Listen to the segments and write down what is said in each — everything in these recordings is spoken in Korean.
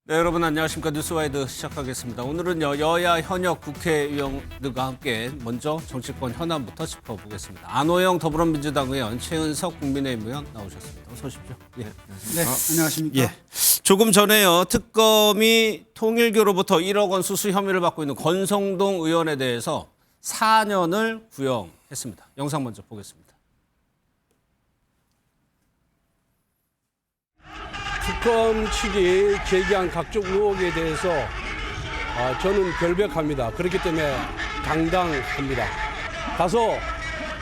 네, 여러분 안녕하십니까. 뉴스와이드 시작하겠습니다. 오늘은 여야 현역 국회의원들과 함께 먼저 정치권 현안부터 짚어보겠습니다. 안호영 더불어민주당 의원, 최은석 국민의힘 의원 나오셨습니다. 어서 오십시오. 예. 네, 안녕하십니까. 예. 조금 전에요. 특검이 통일교로부터 1억 원 수수 혐의를 받고 있는 권성동 의원에 대해서 4년을 구형했습니다. 영상 먼저 보겠습니다. 특검 측이 제기한 각종 의혹에 대해서 저는 결백합니다. 그렇기 때문에 당당합니다. 가서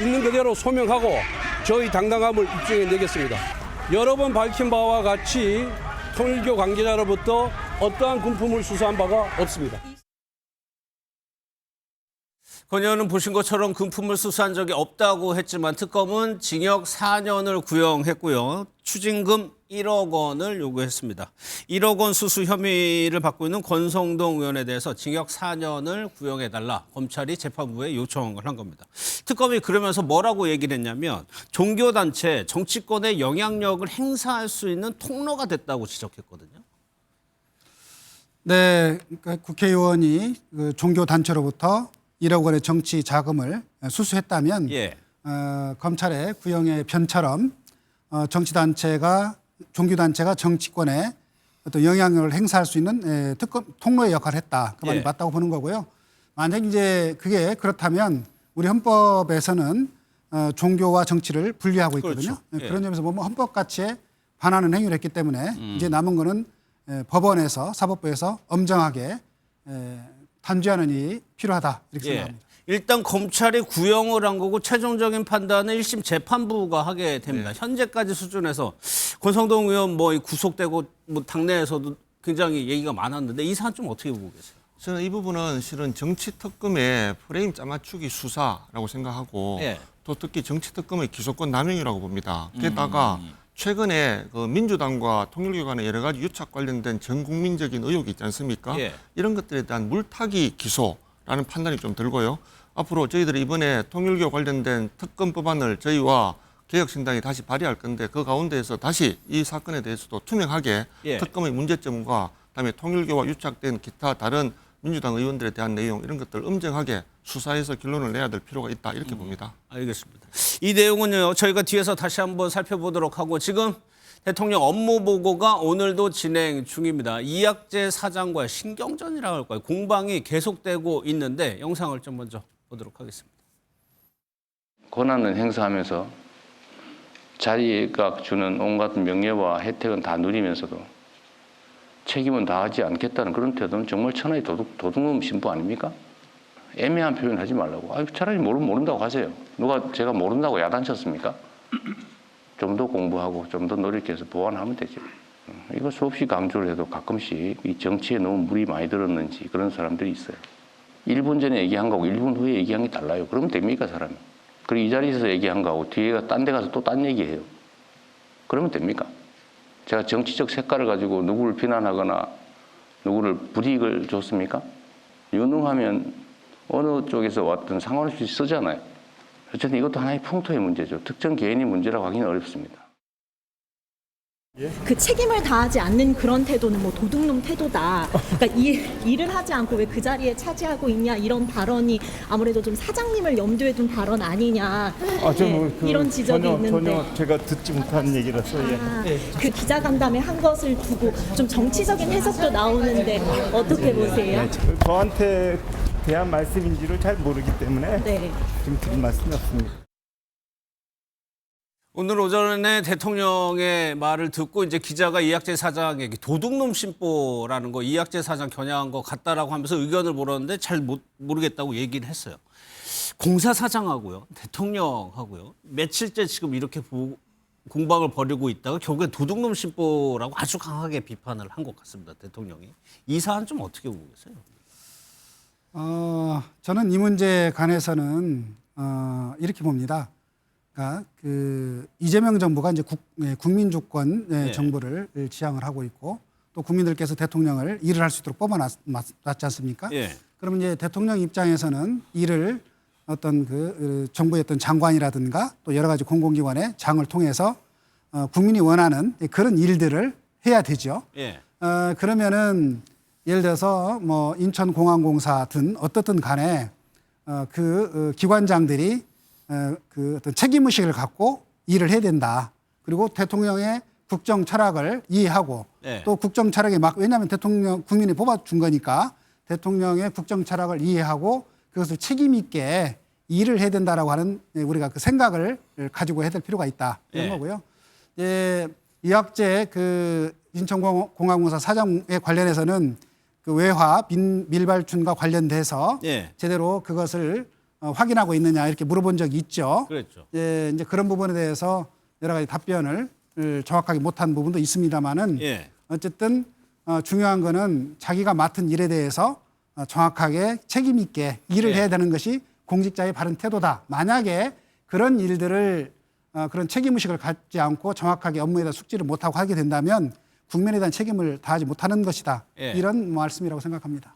있는 그대로 소명하고 저희 당당함을 입증해 내겠습니다. 여러 번 밝힌 바와 같이 통일교 관계자로부터 어떠한 금품을 수수한 바가 없습니다. 권 의원은 보신 것처럼 금품을 수수한 적이 없다고 했지만 특검은 징역 4년을 구형했고요. 추징금 1억 원을 요구했습니다. 1억 원 수수 혐의를 받고 있는 권성동 의원에 대해서 징역 4년을 구형해달라 검찰이 재판부에 요청을 한 겁니다. 특검이 그러면서 뭐라고 얘기를 했냐면 종교단체, 정치권의 영향력을 행사할 수 있는 통로가 됐다고 지적했거든요. 네, 그러니까 국회의원이 그 종교단체로부터 1억 원의 정치 자금을 수수했다면 예. 검찰의 구형의 변처럼 종교단체가 정치권에 어떤 영향력을 행사할 수 있는 특검 통로의 역할을 했다. 그 말이 예. 맞다고 보는 거고요. 만약 이제 그게 그렇다면 우리 헌법에서는 종교와 정치를 분리하고 있거든요. 그렇죠. 예. 그런 점에서 보면 헌법 가치에 반하는 행위를 했기 때문에 이제 남은 거는 법원에서 사법부에서 엄정하게 단죄하는 일이 필요하다 이렇게 예. 생각합니다. 일단 검찰이 구형을 한 거고 최종적인 판단은 1심 재판부가 하게 됩니다. 현재까지 수준에서 권성동 의원 뭐 구속되고 뭐 당내에서도 굉장히 얘기가 많았는데 이 사안 좀 어떻게 보고 계세요? 저는 이 부분은 실은 정치 특검의 프레임 짜맞추기 수사라고 생각하고 예. 또 특히 정치 특검의 기소권 남용이라고 봅니다. 게다가 최근에 그 민주당과 통일교 간의 여러 가지 유착 관련된 전 국민적인 의혹이 있지 않습니까? 예. 이런 것들에 대한 물타기 기소라는 판단이 좀 들고요. 앞으로 저희들이 이번에 통일교 관련된 특검 법안을 저희와 개혁신당이 다시 발의할 건데 그 가운데에서 다시 이 사건에 대해서도 투명하게 예. 특검의 문제점과 그다음에 통일교와 유착된 기타 다른 민주당 의원들에 대한 내용 이런 것들을 엄정하게 수사해서 결론을 내야 될 필요가 있다 이렇게 봅니다. 알겠습니다. 이 내용은요 저희가 뒤에서 다시 한번 살펴보도록 하고 지금 대통령 업무 보고가 오늘도 진행 중입니다. 이학재 사장과의 신경전이라고 할까요? 공방이 계속되고 있는데 영상을 좀 먼저 보도록 하겠습니다. 권한을 행사하면서 자리가 주는 온갖 명예와 혜택은 다 누리면서도 책임은 다하지 않겠다는 그런 태도는 정말 천하의 도둑놈 신부 아닙니까? 애매한 표현 하지 말라고. 차라리 모른다고 하세요. 누가 제가 모른다고 야단쳤습니까? 좀 더 공부하고 좀 더 노력해서 보완하면 되죠. 이거 수없이 강조를 해도 가끔씩 이 정치에 너무 물이 많이 들었는지 그런 사람들이 있어요. 1분 전에 얘기한 거하고 1분 후에 얘기한 게 달라요. 그러면 됩니까, 사람이? 그리고 이 자리에서 얘기한 거하고 뒤에 딴 데 가서 또 딴 얘기해요. 그러면 됩니까? 제가 정치적 색깔을 가지고 누구를 비난하거나 누구를 불이익을 줬습니까? 유능하면 어느 쪽에서 왔든 상관없이 쓰잖아요. 어쨌든 이것도 하나의 풍토의 문제죠. 특정 개인의 문제라고 하기는 어렵습니다. 그 책임을 다하지 않는 그런 태도는 뭐 도둑놈 태도다. 그러니까 일을 하지 않고 왜 그 자리에 차지하고 있냐 이런 발언이 아무래도 좀 사장님을 염두에 둔 발언 아니냐. 이런 지적이 있는데. 전혀 제가 듣지 못한 얘기라서. 그 기자간담회 한 것을 두고 좀 정치적인 해석도 나오는데 어떻게 보세요? 저한테 대한 말씀인지를 잘 모르기 때문에 네. 지금 드린 말씀이 없습니다. 오늘 오전에 대통령의 말을 듣고 이제 기자가 이학재 사장에게 도둑놈 심보라는 거 이학재 사장 겨냥한 거 같다라고 하면서 의견을 물었는데 잘 모르겠다고 얘기를 했어요. 공사 사장하고요, 대통령하고요, 며칠째 지금 이렇게 공방을 벌이고 있다가 결국엔 도둑놈 심보라고 아주 강하게 비판을 한 것 같습니다. 대통령이. 이 사안 좀 어떻게 보고 계세요? 저는 이 문제에 관해서는 이렇게 봅니다. 그러니까 그 이재명 정부가 이제 국민 주권 정부를 지향을 하고 있고 또 국민들께서 대통령을 일을 할 수 있도록 뽑아놨지 않습니까? 예. 그러면 이제 대통령 입장에서는 일을 어떤 그 정부의 어떤 장관이라든가 또 여러 가지 공공기관의 장을 통해서 국민이 원하는 그런 일들을 해야 되죠. 예. 그러면은 예를 들어서 뭐 인천공항공사든 어떻든 간에 기관장들이 그 어떤 책임의식을 갖고 일을 해야 된다. 그리고 대통령의 국정 철학을 이해하고 네. 또 국정 철학에 왜냐하면 대통령 국민이 뽑아준 거니까 대통령의 국정 철학을 이해하고 그것을 책임 있게 일을 해야 된다라고 하는 우리가 그 생각을 가지고 해야 될 필요가 있다 이런 네. 거고요. 이학재 그 인천공항공사 사장에 관련해서는 그 외화 밀발춘과 관련돼서 네. 제대로 그것을 확인하고 있느냐 이렇게 물어본 적이 있죠. 그랬죠. 이제 그런 부분에 대해서 여러 가지 답변을 정확하게 못한 부분도 있습니다만은 예. 어쨌든 중요한 거는 자기가 맡은 일에 대해서 정확하게 책임 있게 일을 예. 해야 되는 것이 공직자의 바른 태도다. 만약에 그런 일들을 그런 책임의식을 갖지 않고 정확하게 업무에다 숙지를 못하고 하게 된다면 국민에 대한 책임을 다하지 못하는 것이다. 예. 이런 말씀이라고 생각합니다.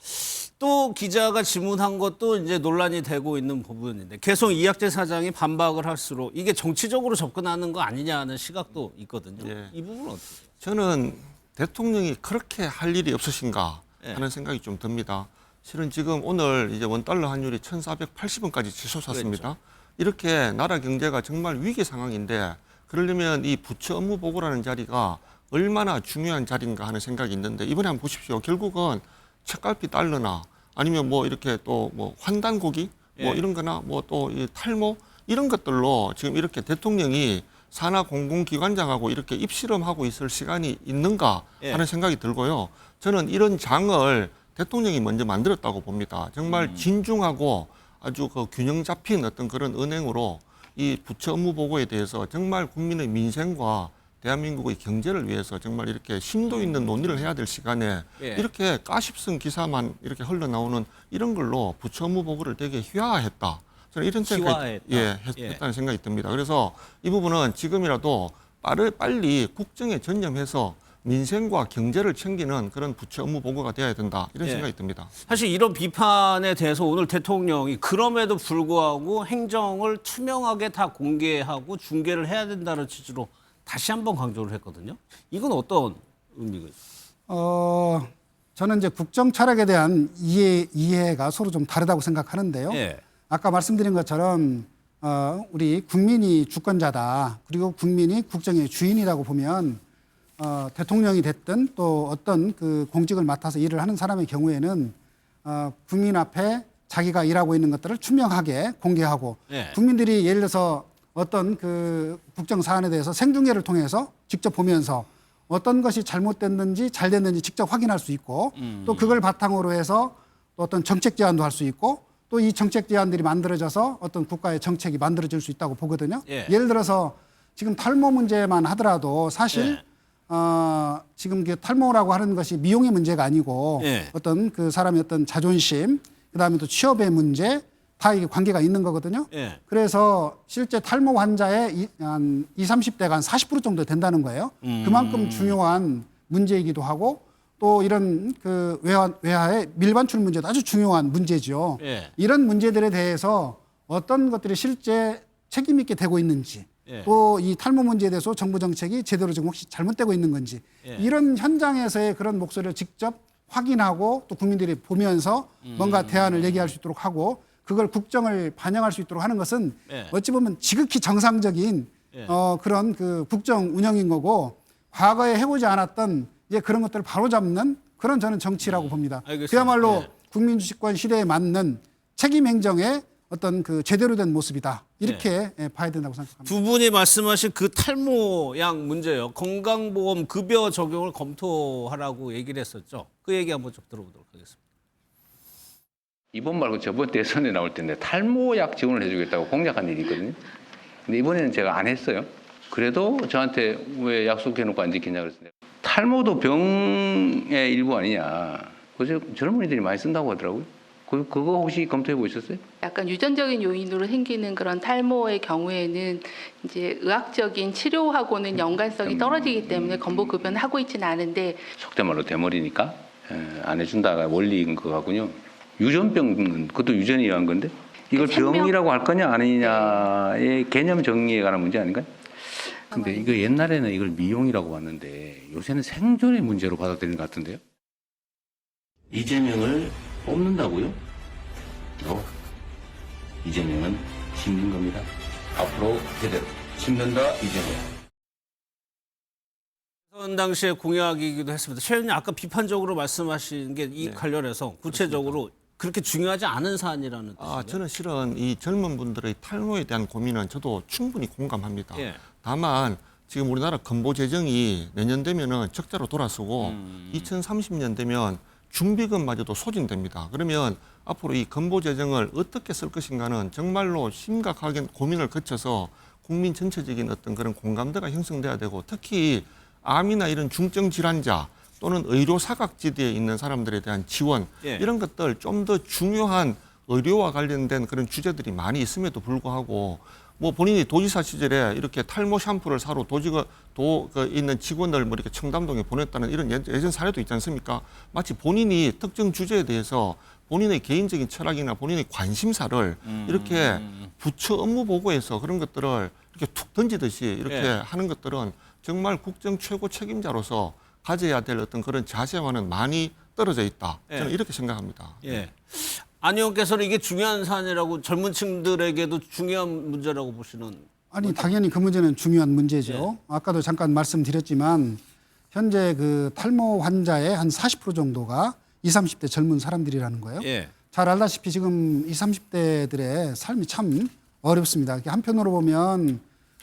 또 기자가 질문한 것도 이제 논란이 되고 있는 부분인데 계속 이학재 사장이 반박을 할수록 이게 정치적으로 접근하는 거 아니냐는 시각도 있거든요. 예. 이 부분은 어떻게? 저는 대통령이 그렇게 할 일이 없으신가 예. 하는 생각이 좀 듭니다. 실은 지금 오늘 이제 원달러 환율이 1,480원까지 치솟았습니다. 이렇게 나라 경제가 정말 위기 상황인데 그러려면 이 부처 업무 보고라는 자리가 얼마나 중요한 자리인가 하는 생각이 있는데 이번에 한번 보십시오. 결국은 책갈피 달러나 아니면 뭐 이렇게 또 뭐 환단고기 뭐 예. 이런 거나 뭐 또 이 탈모 이런 것들로 지금 이렇게 대통령이 산하 공공기관장하고 이렇게 입실험하고 있을 시간이 있는가 예. 하는 생각이 들고요. 저는 이런 장을 대통령이 먼저 만들었다고 봅니다. 정말 진중하고 아주 그 균형 잡힌 어떤 그런 은행으로 이 부처 업무 보고에 대해서 정말 국민의 민생과 대한민국의 경제를 위해서 정말 이렇게 심도 있는 논의를 해야 될 시간에 예. 이렇게 가십성 기사만 이렇게 흘러나오는 이런 걸로 부처 업무 보고를 되게 휘화했다. 저는 이런 생각이 했다는 생각이 듭니다. 그래서 이 부분은 지금이라도 빨리 국정에 전념해서 민생과 경제를 챙기는 그런 부처 업무 보고가 돼야 된다. 이런 예. 생각이 듭니다. 사실 이런 비판에 대해서 오늘 대통령이 그럼에도 불구하고 행정을 투명하게 다 공개하고 중개를 해야 된다는 취지로 다시 한번 강조를 했거든요. 이건 어떤 의미가 있어요? 저는 이제 국정 철학에 대한 이해가 서로 좀 다르다고 생각하는데요. 예. 아까 말씀드린 것처럼 우리 국민이 주권자다. 그리고 국민이 국정의 주인이라고 보면 대통령이 됐든 또 어떤 그 공직을 맡아서 일을 하는 사람의 경우에는 국민 앞에 자기가 일하고 있는 것들을 투명하게 공개하고 예. 국민들이 예를 들어서 어떤 그 국정 사안에 대해서 생중계를 통해서 직접 보면서 어떤 것이 잘못됐는지 잘 됐는지 직접 확인할 수 있고 또 그걸 바탕으로 해서 또 어떤 정책 제안도 할 수 있고 또 이 정책 제안들이 만들어져서 어떤 국가의 정책이 만들어질 수 있다고 보거든요. 예. 예를 들어서 지금 탈모 문제만 하더라도 사실 예. 지금 그 탈모라고 하는 것이 미용의 문제가 아니고 예. 어떤 그 사람의 어떤 자존심 그다음에 또 취업의 문제 다 이게 관계가 있는 거거든요. 예. 그래서 실제 탈모 환자의 한 20, 30대가 한 40% 정도 된다는 거예요. 그만큼 중요한 문제이기도 하고 또 이런 그 외화의 밀반출 문제도 아주 중요한 문제죠. 예. 이런 문제들에 대해서 어떤 것들이 실제 책임 있게 되고 있는지 예. 또 이 탈모 문제에 대해서 정부 정책이 제대로 지금 혹시 잘못되고 있는 건지 예. 이런 현장에서의 그런 목소리를 직접 확인하고 또 국민들이 보면서 뭔가 대안을 얘기할 수 있도록 하고 그걸 국정을 반영할 수 있도록 하는 것은 예. 어찌 보면 지극히 정상적인 예. 그런 그 국정 운영인 거고 과거에 해보지 않았던 이제 그런 것들을 바로잡는 그런 저는 정치라고 봅니다. 알겠습니다. 그야말로 예. 국민주권 시대에 맞는 책임 행정의 어떤 그 제대로 된 모습이다. 이렇게 봐야 된다고 생각합니다. 두 분이 말씀하신 그 탈모약 문제요. 건강보험 급여 적용을 검토하라고 얘기를 했었죠. 그 얘기 한번 좀 들어보도록 하겠습니다. 이번 말고 저번 대선에 나올 때인데 탈모약 지원을 해주겠다고 공약한 일이 있거든요. 근데 이번에는 제가 안 했어요. 그래도 저한테 왜 약속해놓고 안 지키냐 그랬어요. 탈모도 병의 일부 아니냐. 그래서 젊은이들이 많이 쓴다고 하더라고요. 그거 혹시 검토해 보셨어요? 약간 유전적인 요인으로 생기는 그런 탈모의 경우에는 이제 의학적인 치료하고는 연관성이 떨어지기 때문에 건보급여는 하고 있지는 않은데 속된 말로 대머리니까 안 해준다가 원리인 것 같군요. 유전병은 그것도 유전에 의한 건데 이걸 생명- 병이라고 할 거냐 아니냐의 개념 정리에 관한 문제 아닌가요? 근데 이거 옛날에는 이걸 미용이라고 봤는데 요새는 생존의 문제로 받아들이는 것 같은데요? 이재명을 뽑는다고요? 이재명은 심는 겁니다. 앞으로 제대로 심는다 이재명. 선 당시의 공약이기도 했습니다. 최 의원님 아까 비판적으로 말씀하신 게 이 관련해서 구체적으로 그렇게 중요하지 않은 사안이라는 뜻이에요. 저는 실은 이 젊은 분들의 탈모에 대한 고민은 저도 충분히 공감합니다. 예. 다만 지금 우리나라 건보 재정이 내년 되면은 적자로 돌아서고 2030년 되면 준비금마저도 소진됩니다. 그러면 앞으로 이 건보 재정을 어떻게 쓸 것인가는 정말로 심각하게 고민을 거쳐서 국민 전체적인 어떤 그런 공감대가 형성돼야 되고 특히 암이나 이런 중증 질환자 또는 의료 사각지대에 있는 사람들에 대한 지원 예. 이런 것들 좀 더 중요한 의료와 관련된 그런 주제들이 많이 있음에도 불구하고 뭐 본인이 도지사 시절에 이렇게 탈모 샴푸를 사러 있는 직원을 뭐 이렇게 청담동에 보냈다는 이런 예전 사례도 있지 않습니까? 마치 본인이 특정 주제에 대해서 본인의 개인적인 철학이나 본인의 관심사를 이렇게 부처 업무 보고에서 그런 것들을 이렇게 툭 던지듯이 이렇게 예. 하는 것들은 정말 국정 최고 책임자로서 가져야 될 어떤 그런 자세와는 많이 떨어져 있다. 저는 예. 이렇게 생각합니다. 예. 안 의원께서는 이게 중요한 사안이라고 젊은 층들에게도 중요한 문제라고 보시는. 아니 당연히 그 문제는 중요한 문제죠. 아까도 잠깐 말씀드렸지만 현재 그 탈모 환자의 한 40% 정도가 20, 30대 젊은 사람들이라는 거예요. 예. 잘 알다시피 지금 20, 30대들의 삶이 참 어렵습니다. 한편으로 보면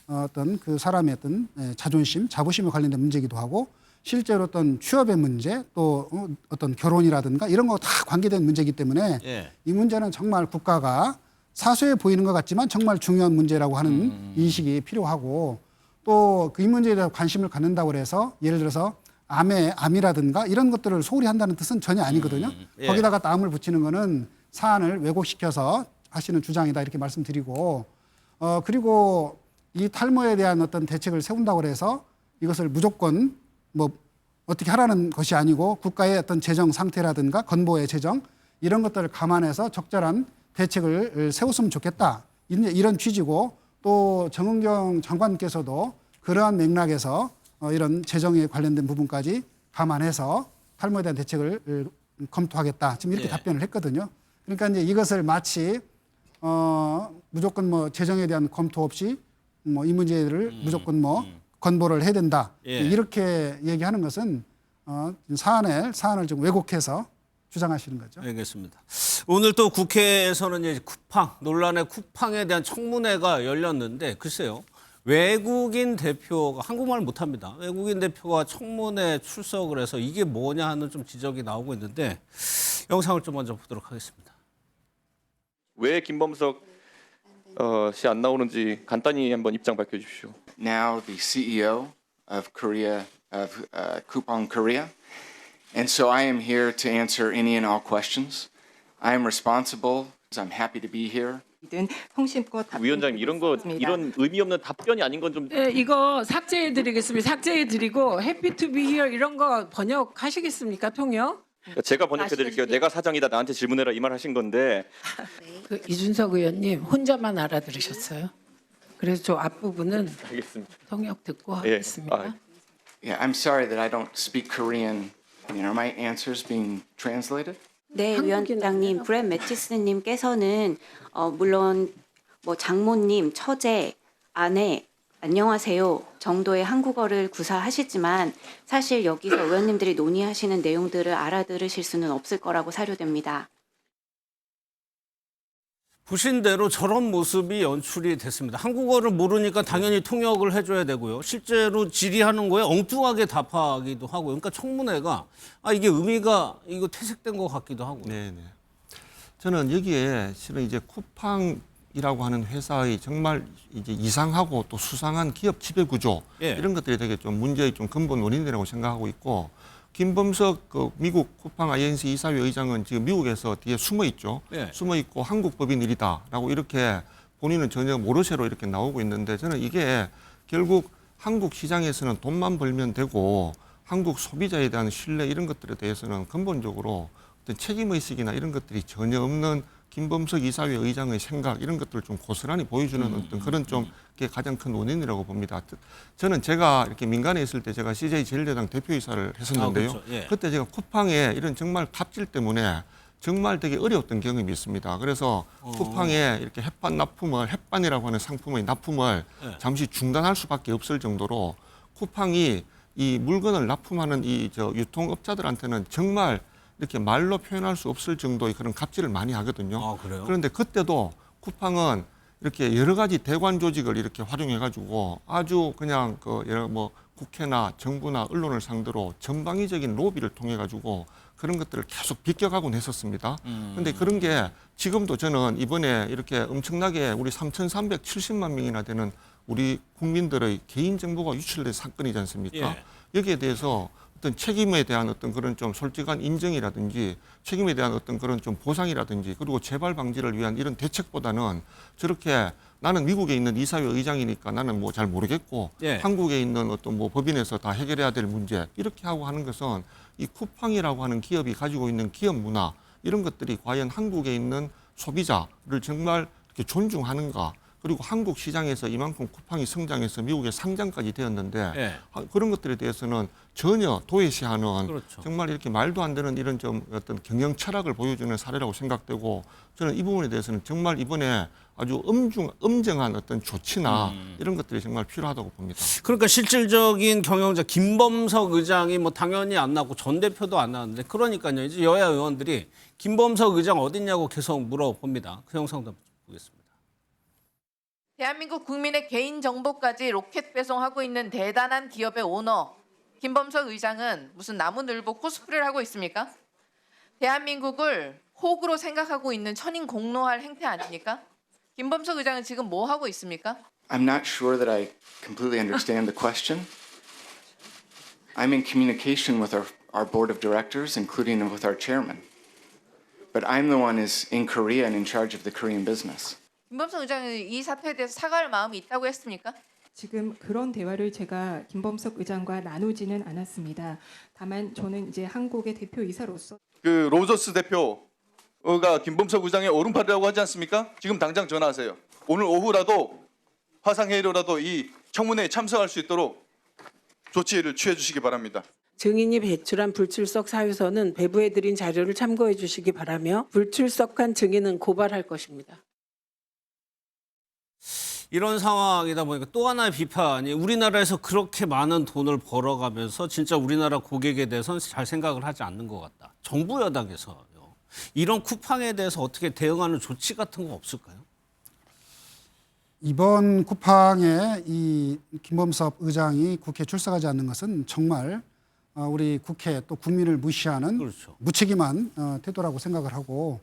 어떤 그 사람의 어떤 자존심, 자부심에 관련된 문제이기도 하고 실제로 어떤 취업의 문제 또 어떤 결혼이라든가 이런 거 다 관계된 문제이기 때문에 예. 이 문제는 정말 국가가 사소해 보이는 것 같지만 정말 중요한 문제라고 하는 인식이 필요하고 또 그 이 문제에 대해서 관심을 갖는다고 해서 예를 들어서 암이라든가 이런 것들을 소홀히 한다는 뜻은 전혀 아니거든요. 예. 거기다가 또 암을 붙이는 거는 사안을 왜곡시켜서 하시는 주장이다 이렇게 말씀드리고 그리고 이 탈모에 대한 어떤 대책을 세운다고 해서 이것을 무조건 뭐 어떻게 하라는 것이 아니고 국가의 어떤 재정 상태라든가 건보의 재정 이런 것들을 감안해서 적절한 대책을 세웠으면 좋겠다. 이런 취지고 또 정은경 장관께서도 그러한 맥락에서 이런 재정에 관련된 부분까지 감안해서 탈모에 대한 대책을 검토하겠다. 지금 이렇게 예. 답변을 했거든요. 그러니까 이제 이것을 마치 무조건 뭐 재정에 대한 검토 없이 뭐 이 문제를 무조건 뭐 건보를 해야 된다. 예. 이렇게 얘기하는 것은 사안을 좀 왜곡해서 주장하시는 거죠. 알겠습니다. 오늘 또 국회에서는 이제 논란의 쿠팡에 대한 청문회가 열렸는데 글쎄요. 외국인 대표가 한국말 못합니다. 외국인 대표가 청문회 출석을 해서 이게 뭐냐 하는 좀 지적이 나오고 있는데 영상을 좀 먼저 보도록 하겠습니다. 왜 김범석 씨 안 나오는지 간단히 한번 입장 밝혀주십시오. Now the CEO of Coupang Korea, and so I am here to answer any and all questions. I am responsible. I'm happy to be here. 위원장님 이런 의미 없는 답변이 아닌 건 좀. 네, 이거 삭제해드리겠습니다. 삭제해드리고 Happy to be here 이런 거 번역하시겠습니까? 통역? 제가 번역해드릴게요. 내가 사장이다 나한테 질문해라 이 말 하신 건데. 그 이준석 의원님 혼자만 알아들으셨어요. 그래서 저 앞부분은 알겠습니다. 통역 듣고 예. 하겠습니다. Yeah, I'm sorry that I don't speak Korean. Are my answers being translated? 네, 한국인 위원장님, 브렛 매티스님께서는 물론 뭐 장모님, 처제, 아내, 안녕하세요 정도의 한국어를 구사하시지만 사실 여기서 의원님들이 논의하시는 내용들을 알아들으실 수는 없을 거라고 사료됩니다. 보신 대로 저런 모습이 연출이 됐습니다. 한국어를 모르니까 당연히 통역을 해줘야 되고요. 실제로 질의하는 거에 엉뚱하게 답하기도 하고요. 그러니까 청문회가 이게 의미가 이거 퇴색된 것 같기도 하고요. 네네. 저는 여기에 실은 이제 쿠팡이라고 하는 회사의 정말 이제 이상하고 또 수상한 기업 지배 구조 예. 이런 것들이 되게 좀 문제의 좀 근본 원인이라고 생각하고 있고. 김범석 그 미국 쿠팡 INC 이사회 의장은 지금 미국에서 뒤에 숨어 있죠. 예. 숨어 있고 한국 법인 일이다라고 이렇게 본인은 전혀 모르쇠로 이렇게 나오고 있는데 저는 이게 결국 한국 시장에서는 돈만 벌면 되고 한국 소비자에 대한 신뢰 이런 것들에 대해서는 근본적으로 어떤 책임의식이나 이런 것들이 전혀 없는 김범석 이사회 의장의 생각 이런 것들을 좀 고스란히 보여주는 어떤 그런 좀 게 가장 큰 원인이라고 봅니다. 저는 제가 이렇게 민간에 있을 때 제가 CJ 제1야당 대표이사를 했었는데요. 그렇죠. 예. 그때 제가 쿠팡에 이런 정말 갑질 때문에 정말 되게 어려웠던 경험이 있습니다. 그래서 쿠팡에 이렇게 햇반이라고 하는 상품의 납품을 잠시 중단할 수밖에 없을 정도로 쿠팡이 이 물건을 납품하는 이 유통업자들한테는 정말 이렇게 말로 표현할 수 없을 정도의 그런 갑질을 많이 하거든요. 아, 그래요? 그런데 그때도 쿠팡은 이렇게 여러 가지 대관 조직을 이렇게 활용해가지고 아주 그냥 국회나 정부나 언론을 상대로 전방위적인 로비를 통해가지고 그런 것들을 계속 비껴가곤 했었습니다. 그런데 그런 게 지금도 저는 이번에 이렇게 엄청나게 우리 3,370만 명이나 되는 우리 국민들의 개인정보가 유출된 사건이지 않습니까? 예. 여기에 대해서 어떤 책임에 대한 어떤 그런 좀 솔직한 인정이라든지 책임에 대한 어떤 그런 좀 보상이라든지 그리고 재발 방지를 위한 이런 대책보다는 저렇게 나는 미국에 있는 이사회 의장이니까 나는 뭐 잘 모르겠고 예. 한국에 있는 어떤 뭐 법인에서 다 해결해야 될 문제 이렇게 하고 하는 것은 이 쿠팡이라고 하는 기업이 가지고 있는 기업 문화 이런 것들이 과연 한국에 있는 소비자를 정말 이렇게 존중하는가 그리고 한국 시장에서 이만큼 쿠팡이 성장해서 미국에 상장까지 되었는데 예. 그런 것들에 대해서는 전혀 도외시하는 그렇죠. 정말 이렇게 말도 안 되는 이런 좀 어떤 경영 철학을 보여주는 사례라고 생각되고 저는 이 부분에 대해서는 정말 이번에 아주 엄정한 어떤 조치나 이런 것들이 정말 필요하다고 봅니다. 그러니까 실질적인 경영자 김범석 의장이 뭐 당연히 안 나고 전 대표도 안 나왔는데 그러니까요. 이제 여야 의원들이 김범석 의장 어딨냐고 계속 물어봅니다. 그 영상 좀 보겠습니다. 대한민국 국민의 개인정보까지 로켓 배송하고 있는 대단한 기업의 오너 김범석 의장은 무슨 나무늘보 코스프레를 하고 있습니까? 대한민국을 호구로 생각하고 있는 천인공노할 행태 아닙니까? 김범석 의장은 지금 뭐 하고 있습니까? I'm not sure that I completely understand the question. I'm in communication with our board of directors, including with our chairman. But I'm the one who's in Korea and in charge of the Korean business. 김범석 의장은 이 사태에 대해서 사과할 마음이 있다고 했습니까? 지금 그런 대화를 제가 김범석 의장과 나누지는 않았습니다. 다만 저는 이제 한국의 대표이사로서 그 로저스 대표가 김범석 의장의 오른팔이라고 하지 않습니까? 지금 당장 전화하세요. 오늘 오후라도 화상회의로라도 이 청문회에 참석할 수 있도록 조치를 취해 주시기 바랍니다. 증인이 배출한 불출석 사유서는 배부해드린 자료를 참고해 주시기 바라며 불출석한 증인은 고발할 것입니다. 이런 상황이다 보니까 또 하나의 비판이 우리나라에서 그렇게 많은 돈을 벌어가면서 진짜 우리나라 고객에 대해서는 잘 생각을 하지 않는 것 같다. 정부 여당에서요. 이런 쿠팡에 대해서 어떻게 대응하는 조치 같은 거 없을까요? 이번 쿠팡의 이 김범석 의장이 국회에 출석하지 않는 것은 정말 우리 국회 또 국민을 무시하는 그렇죠. 무책임한 태도라고 생각을 하고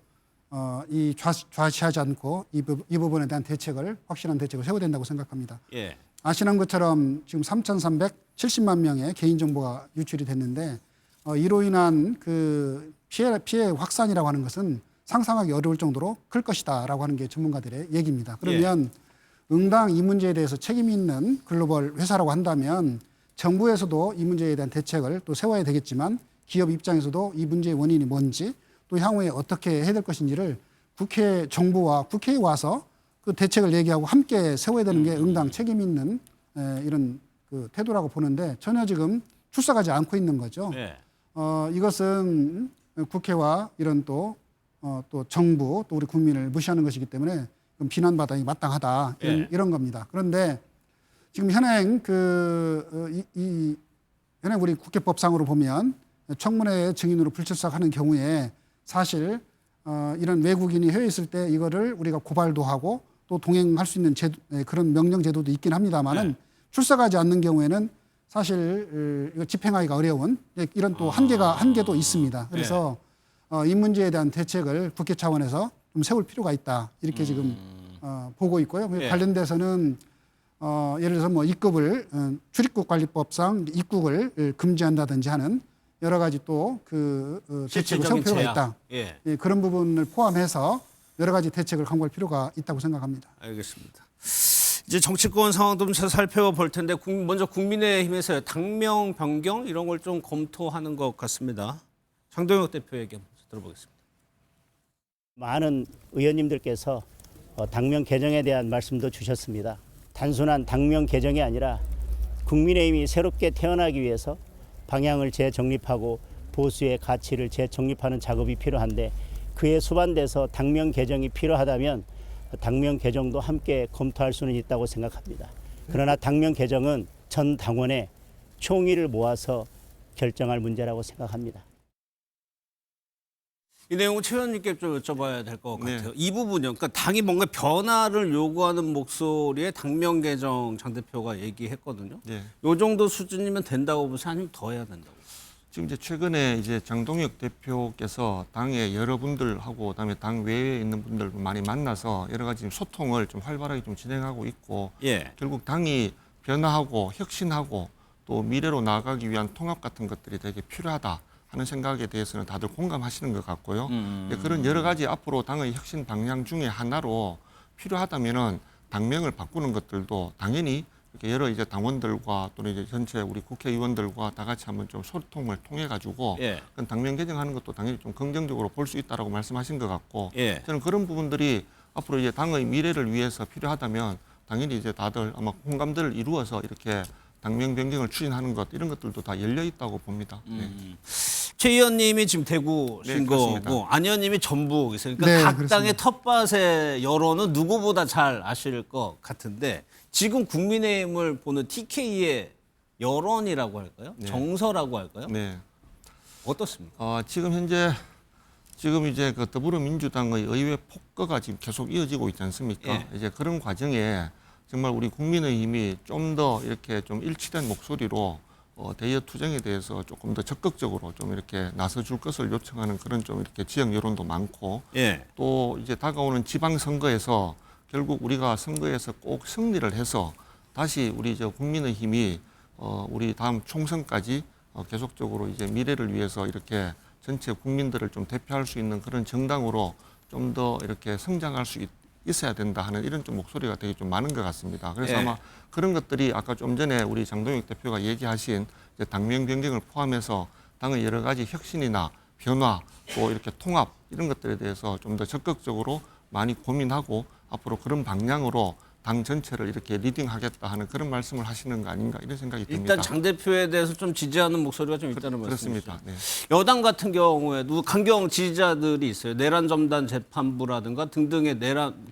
이 좌시하지 않고 이 부분에 대한 대책을 확실한 대책을 세워야 된다고 생각합니다. 예. 아시는 것처럼 지금 3,370만 명의 개인정보가 유출이 됐는데 이로 인한 그 피해 확산이라고 하는 것은 상상하기 어려울 정도로 클 것이다라고 하는 게 전문가들의 얘기입니다. 그러면 응당 이 문제에 대해서 책임 있는 글로벌 회사라고 한다면 정부에서도 이 문제에 대한 대책을 또 세워야 되겠지만 기업 입장에서도 이 문제의 원인이 뭔지 또 향후에 어떻게 해야 될 것인지를 국회 정부와 국회에 와서 그 대책을 얘기하고 함께 세워야 되는 게 응당 책임 있는 이런 그 태도라고 보는데 전혀 지금 출석하지 않고 있는 거죠. 네. 이것은 국회와 이런 또 정부 또 우리 국민을 무시하는 것이기 때문에 비난받아야 마땅하다 이런 겁니다. 그런데 지금 현행 현행 우리 국회법상으로 보면 청문회 증인으로 불출석하는 경우에 사실 이런 외국인이 해외에 있을 때 이거를 우리가 고발도 하고 또 동행할 수 있는 그런 명령 제도도 있긴 합니다만은 출석하지 않는 경우에는 사실 이거 집행하기가 어려운 이런 또 한계도 있습니다. 그래서 이 문제에 대한 대책을 국회 차원에서 좀 세울 필요가 있다 이렇게 지금 보고 있고요. 관련돼서는 예를 들어서 뭐 입국을 출입국 관리법상 입국을 금지한다든지 하는 여러 가지 또 그 대책을 세울 필요가 있다. 예. 그런 부분을 포함해서 여러 가지 대책을 강구할 필요가 있다고 생각합니다. 알겠습니다. 이제 정치권 상황도 좀 살펴볼 텐데 먼저 국민의힘에서 당명 변경 이런 걸 좀 검토하는 것 같습니다. 장동혁 대표에게 먼저 들어보겠습니다. 많은 의원님들께서 당명 개정에 대한 말씀도 주셨습니다. 단순한 당명 개정이 아니라 국민의힘이 새롭게 태어나기 위해서 방향을 재정립하고 보수의 가치를 재정립하는 작업이 필요한데 그에 수반돼서 당명 개정이 필요하다면 당명 개정도 함께 검토할 수는 있다고 생각합니다. 그러나 당명 개정은 전 당원의 총의를 모아서 결정할 문제라고 생각합니다. 이 내용은 최 의원님께 좀 여쭤봐야 될 것 같아요. 이 부분이요. 그러니까 당이 뭔가 변화를 요구하는 목소리에 당명 개정 장 대표가 얘기했거든요. 요 정도 수준이면 된다고 보세요? 아니면 더 해야 된다고? 지금 이제 최근에 이제 장동혁 대표께서 당의 여러분들하고 그다음에 당 외에 있는 분들 많이 만나서 여러 가지 소통을 좀 활발하게 좀 진행하고 있고 결국 당이 변화하고 혁신하고 또 미래로 나아가기 위한 통합 같은 것들이 되게 필요하다 하는 생각에 대해서는 다들 공감하시는 것 같고요. 그런 여러 가지 앞으로 당의 혁신 방향 중에 하나로 필요하다면은 당명을 바꾸는 것들도 당연히 이렇게 여러 이제 당원들과 또는 이제 전체 우리 국회의원들과 다 같이 한번 좀 소통을 통해 가지고 그런 당명 개정하는 것도 당연히 좀 긍정적으로 볼 수 있다라고 말씀하신 것 같고 저는 그런 부분들이 앞으로 이제 당의 미래를 위해서 필요하다면 당연히 이제 다들 아마 공감대를 이루어서 이렇게 당명 변경을 추진하는 것 이런 것들도 다 열려 있다고 봅니다. 최 의원님이 지금 대구신 거고 안 의원님이 전북이세요. 그러니까 각 당의 텃밭의 여론은 누구보다 잘 아실 것 같은데 지금 국민의힘을 보는 TK의 여론이라고 할까요? 정서라고 할까요? 어떻습니까? 지금 현재 지금 이제 그 더불어민주당의 의회 폭거가 지금 계속 이어지고 있지 않습니까? 이제 그런 과정에 정말 우리 국민의힘이 좀 더 이렇게 좀 일치된 목소리로 대여 투쟁에 대해서 조금 더 적극적으로 좀 이렇게 나서줄 것을 요청하는 그런 좀 이렇게 지역 여론도 많고 또 이제 다가오는 지방선거에서 결국 우리가 선거에서 꼭 승리를 해서 다시 우리 저 국민의힘이 우리 다음 총선까지 계속적으로 이제 미래를 위해서 이렇게 전체 국민들을 좀 대표할 수 있는 그런 정당으로 좀 더 이렇게 성장할 수 있어야 된다 하는 이런 좀 목소리가 되게 좀 많은 것 같습니다. 그래서 아마 그런 것들이 아까 좀 전에 우리 장동혁 대표가 얘기하신 이제 당명 변경을 포함해서 당의 여러 가지 혁신이나 변화 또 이렇게 통합 이런 것들에 대해서 좀 더 적극적으로 많이 고민하고 앞으로 그런 방향으로 당 전체를 이렇게 리딩하겠다 하는 그런 말씀을 하시는 거 아닌가 이런 생각이 듭니다. 일단 장 대표에 대해서 좀 지지하는 목소리가 좀 있다는 말씀이시죠. 그렇습니다. 여당 같은 경우에도 강경 지지자들이 있어요. 내란 점단 재판부라든가 등등의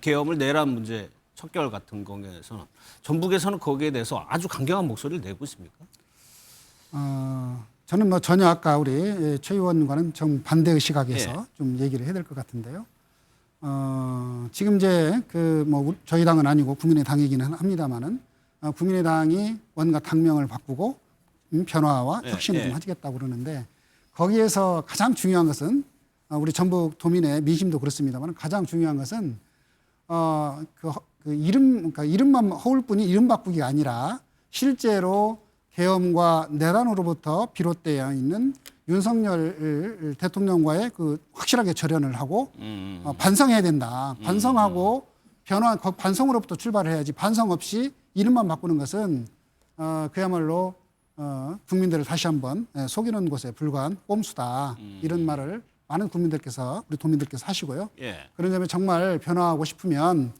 계엄을 내란 문제 척결 같은 거에서는 전북에서는 거기에 대해서 아주 강경한 목소리를 내고 있습니까? 저는 뭐 전혀 아까 우리 최 의원과는 좀 반대의 시각에서 좀 얘기를 해야 될 것 같은데요. 지금 이제 뭐 저희 당은 아니고 국민의당이기는 합니다만은 국민의당이 뭔가 당명을 바꾸고 변화와 혁신을 좀 하겠다고 그러는데 거기에서 가장 중요한 것은 우리 전북 도민의 민심도 그렇습니다만 가장 중요한 것은 그러니까 이름만 허울 뿐이 이름 바꾸기가 아니라 실제로 계엄과 내란으로부터 비롯되어 있는 윤석열 대통령과의 그 확실하게 절연을 하고 반성해야 된다. 반성하고 변화, 반성으로부터 출발해야지 반성 없이 이름만 바꾸는 것은 그야말로 국민들을 다시 한번 속이는 것에 불과한 꼼수다. 이런 말을 많은 국민들께서 우리 도민들께서 하시고요. 그런 점에 정말 변화하고 싶으면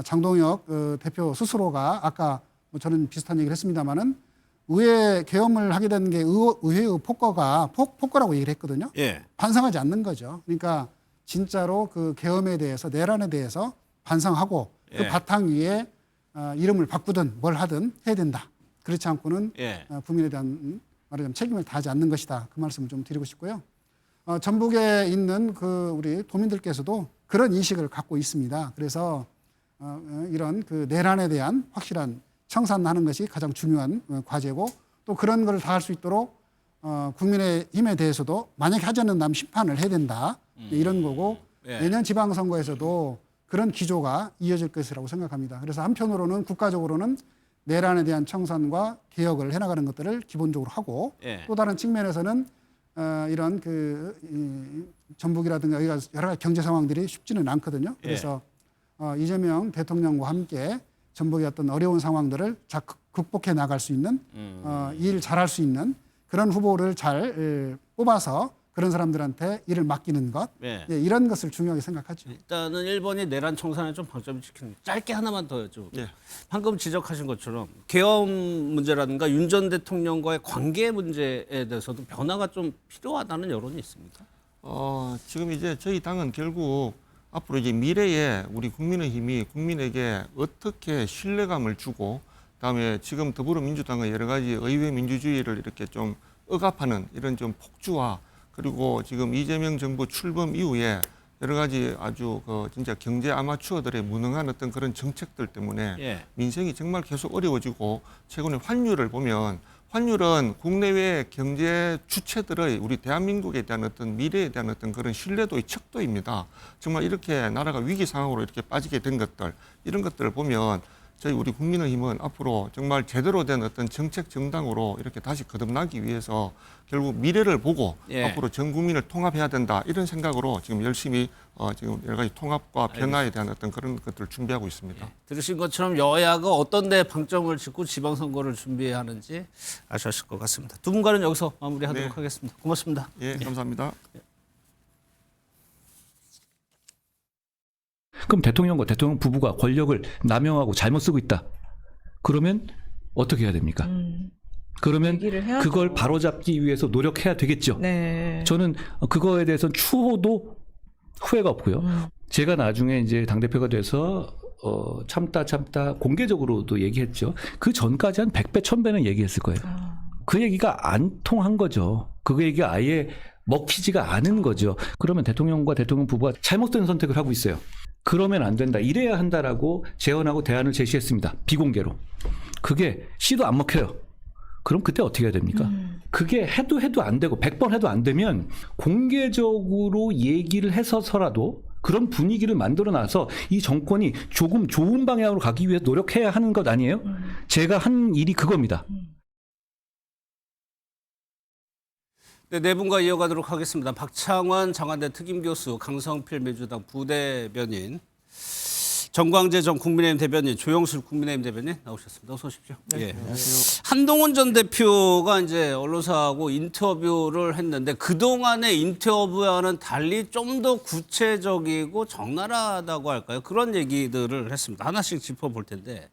장동혁 대표 스스로가 아까 뭐 저는 비슷한 얘기를 했습니다마는 의회 계엄을 하게 된 게 의회의 폭거라고 얘기를 했거든요. 반성하지 않는 거죠. 그러니까 진짜로 그 계엄에 대해서 내란에 대해서 반성하고 그 바탕 위에 이름을 바꾸든 뭘 하든 해야 된다. 그렇지 않고는 국민에 대한 말하자면 책임을 다하지 않는 것이다. 그 말씀을 좀 드리고 싶고요. 전북에 있는 그 우리 도민들께서도 그런 인식을 갖고 있습니다. 그래서 이런 그 내란에 대한 확실한 청산하는 것이 가장 중요한 과제고 또 그런 걸 다 할 수 있도록 국민의힘에 대해서도 만약에 하지 않는다면 심판을 해야 된다. 이런 거고 내년 지방선거에서도 그런 기조가 이어질 것이라고 생각합니다. 그래서 한편으로는 국가적으로는 내란에 대한 청산과 개혁을 해나가는 것들을 기본적으로 하고 또 다른 측면에서는 이런 전북이라든가 여러 가지 경제 상황들이 쉽지는 않거든요. 그래서 이재명 대통령과 함께 전북의 어떤 어려운 상황들을 극복해 나갈 수 있는 일 잘할 수 있는 그런 후보를 잘 뽑아서 그런 사람들한테 일을 맡기는 것 네. 예, 이런 것을 중요하게 생각하죠. 일단은 1번이 내란 청산에 좀 방점을 찍히는 짧게 하나만 더 여쭤볼게요. 방금 지적하신 것처럼 계엄 문제라든가 윤 전 대통령과의 관계 문제에 대해서도 변화가 좀 필요하다는 여론이 있습니다. 지금 이제 저희 당은 결국 앞으로 이제 미래에 우리 국민의힘이 국민에게 어떻게 신뢰감을 주고 그다음에 지금 더불어민주당의 여러 가지 의회 민주주의를 이렇게 좀 억압하는 이런 좀 폭주와 그리고 지금 이재명 정부 출범 이후에 여러 가지 아주 진짜 경제 아마추어들의 무능한 어떤 그런 정책들 때문에 민생이 정말 계속 어려워지고 최근에 환율을 보면 환율은 국내외 경제 주체들의 우리 대한민국에 대한 어떤 미래에 대한 어떤 그런 신뢰도의 척도입니다. 정말 이렇게 나라가 위기 상황으로 이렇게 빠지게 된 것들 이런 것들을 보면 저희 우리 국민의힘은 앞으로 정말 제대로 된 어떤 정책 정당으로 이렇게 다시 거듭나기 위해서 결국 미래를 보고 앞으로 전 국민을 통합해야 된다 이런 생각으로 지금 열심히 지금 여러 가지 통합과 변화에 대한 어떤 그런 것들을 준비하고 있습니다. 들으신 것처럼 여야가 어떤 데 방점을 짓고 지방선거를 준비하는지 아셨을 것 같습니다. 두 분과는 여기서 마무리하도록 하겠습니다. 고맙습니다. 예, 감사합니다. 그럼 대통령과 대통령 부부가 권력을 남용하고 잘못 쓰고 있다. 그러면 어떻게 해야 됩니까? 그러면 그걸 바로잡기 위해서 노력해야 되겠죠. 저는 그거에 대해서는 추호도 후회가 없고요. 제가 나중에 이제 당대표가 돼서 참다 공개적으로도 얘기했죠. 그 전까지 한 100배, 1000배는 얘기했을 거예요. 그 얘기가 안 통한 거죠. 그 얘기가 아예 먹히지가 않은 거죠. 그러면 대통령과 대통령 부부가 잘못된 선택을 하고 있어요. 그러면 안 된다. 이래야 한다라고 제언하고 대안을 제시했습니다. 비공개로. 그게 씨도 안 먹혀요. 그럼 그때 어떻게 해야 됩니까? 그게 해도 안 되고 100번 해도 안 되면 공개적으로 얘기를 해서서라도 그런 분위기를 만들어놔서 이 정권이 조금 좋은 방향으로 가기 위해 노력해야 하는 것 아니에요? 제가 한 일이 그겁니다. 네 분과 이어가도록 하겠습니다. 박창환 장안대 특임교수, 강성필 민주당 부대변인, 정광재 전 국민의힘 대변인, 조영술 국민의힘 대변인 나오셨습니다. 어서 오십시오. 네, 안녕하세요. 한동훈 전 대표가 이제 언론사하고 인터뷰를 했는데 그동안의 인터뷰와는 달리 좀 더 구체적이고 적나라하다고 할까요? 그런 얘기들을 했습니다. 하나씩 짚어볼 텐데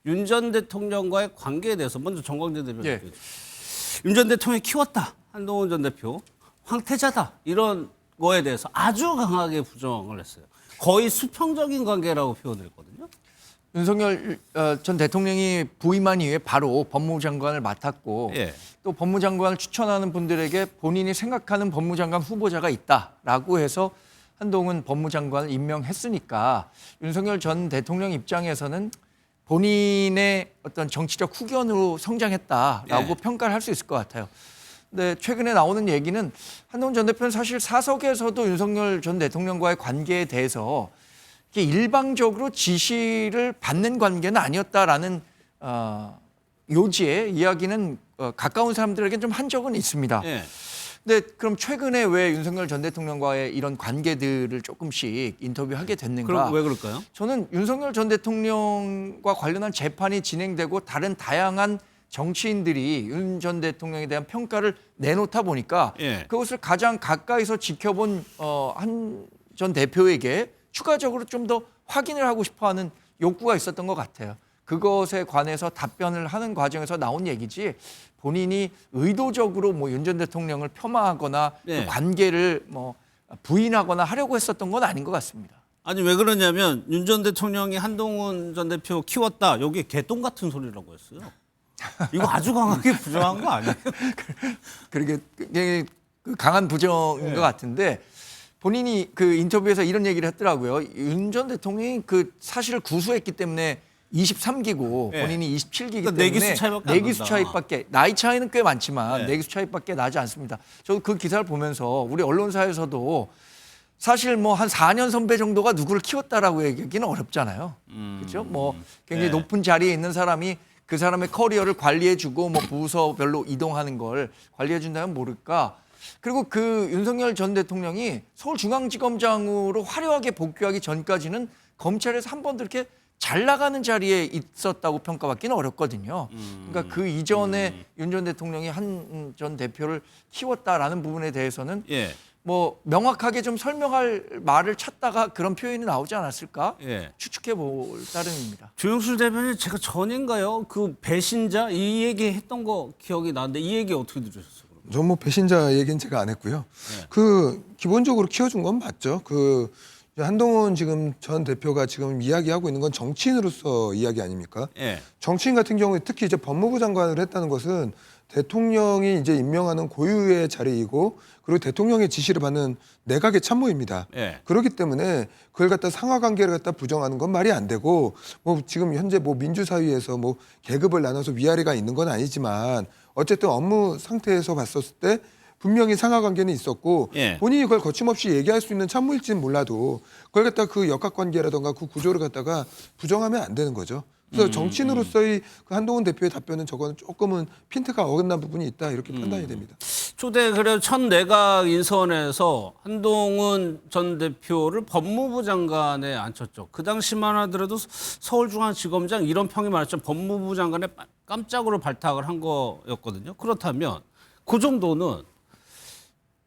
윤 전 대통령과의 관계에 대해서 먼저 정광재 대변인. 윤 전 대통령이 키웠다. 한동훈 전 대표 황태자다. 이런 거에 대해서 아주 강하게 부정을 했어요. 거의 수평적인 관계라고 표현을 했거든요. 윤석열 전 대통령이 부임한 이후에 바로 법무부 장관을 맡았고 또 법무장관을 추천하는 분들에게 본인이 생각하는 법무장관 후보자가 있다라고 해서 한동훈 법무장관을 임명했으니까 윤석열 전 대통령 입장에서는 본인의 어떤 정치적 후견으로 성장했다라고 평가를 할 수 있을 것 같아요. 근데 최근에 나오는 얘기는 한동훈 전 대표는 사실 사석에서도 윤석열 전 대통령과의 관계에 대해서 일방적으로 지시를 받는 관계는 아니었다라는 요지의 이야기는 가까운 사람들에게 좀 한 적은 있습니다. 근데 그럼 최근에 왜 윤석열 전 대통령과의 이런 관계들을 조금씩 인터뷰하게 됐는가? 그럼 왜 그럴까요? 저는 윤석열 전 대통령과 관련한 재판이 진행되고 다른 다양한 정치인들이 윤 전 대통령에 대한 평가를 내놓다 보니까 그것을 가장 가까이서 지켜본 한 전 대표에게 추가적으로 좀 더 확인을 하고 싶어하는 욕구가 있었던 것 같아요. 그것에 관해서 답변을 하는 과정에서 나온 얘기지 본인이 의도적으로 뭐 윤 전 대통령을 폄하하거나 그 관계를 뭐 부인하거나 하려고 했었던 건 아닌 것 같습니다. 아니 왜 그러냐면 윤 전 대통령이 한동훈 전 대표 키웠다. 여기 개똥 같은 소리라고 했어요. 이거 아주 강하게 부정한 거 아니에요? 그러게 강한 부정인 것 같은데 본인이 그 인터뷰에서 이런 얘기를 했더라고요. 윤 전 대통령이 그 사실을 구수했기 때문에 23기고 본인이 27기이기 때문에 내기수 차이밖에 나이 차이는 꽤 많지만 내기수 차이밖에 나지 않습니다. 저도 그 기사를 보면서 우리 언론사에서도 사실 뭐 한 4년 선배 정도가 누구를 키웠다라고 얘기하기는 어렵잖아요. 그렇죠? 뭐 굉장히 높은 자리에 있는 사람이 그 사람의 커리어를 관리해주고 뭐 부서별로 이동하는 걸 관리해준다면 모를까. 그리고 그 윤석열 전 대통령이 서울중앙지검장으로 화려하게 복귀하기 전까지는 검찰에서 한 번도 이렇게 잘 나가는 자리에 있었다고 평가받기는 어렵거든요. 그러니까 그 이전에 윤 전 대통령이 한 전 대표를 키웠다라는 부분에 대해서는 예. 뭐 명확하게 좀 설명할 말을 찾다가 그런 표현이 나오지 않았을까 예. 추측해 볼 따름입니다. 조영술 대변인 제가 전인가요? 그 배신자 이 얘기 했던 거 기억이 나는데 이 얘기 어떻게 들으셨어요? 전 뭐 배신자 얘기는 제가 안 했고요. 그 기본적으로 키워준 건 맞죠. 그 한동훈 지금 전 대표가 지금 이야기하고 있는 건 정치인으로서 이야기 아닙니까? 예. 정치인 같은 경우에 특히 이제 법무부 장관을 했다는 것은 대통령이 이제 임명하는 고유의 자리이고 그리고 대통령의 지시를 받는 내각의 참모입니다. 예. 그렇기 때문에 그걸 갖다 상하 관계를 갖다 부정하는 건 말이 안 되고 뭐 지금 현재 뭐 민주사회에서 뭐 계급을 나눠서 위아래가 있는 건 아니지만 어쨌든 업무 상태에서 봤었을 때 분명히 상하 관계는 있었고 예. 본인이 그걸 거침없이 얘기할 수 있는 참모일지는 몰라도 그걸 갖다 그 역학 관계라던가 그 구조를 갖다가 부정하면 안 되는 거죠. 그래서 정치인으로서의 그 한동훈 대표의 답변은 저거는 조금은 핀트가 어긋난 부분이 있다 이렇게 판단이 됩니다. 초대 그래 첫 내각 인선에서 한동훈 전 대표를 법무부 장관에 앉혔죠. 그 당시만 하더라도 서울중앙지검장 이런 평이 많았죠. 법무부 장관에 깜짝으로 발탁을 한 거였거든요. 그렇다면 그 정도는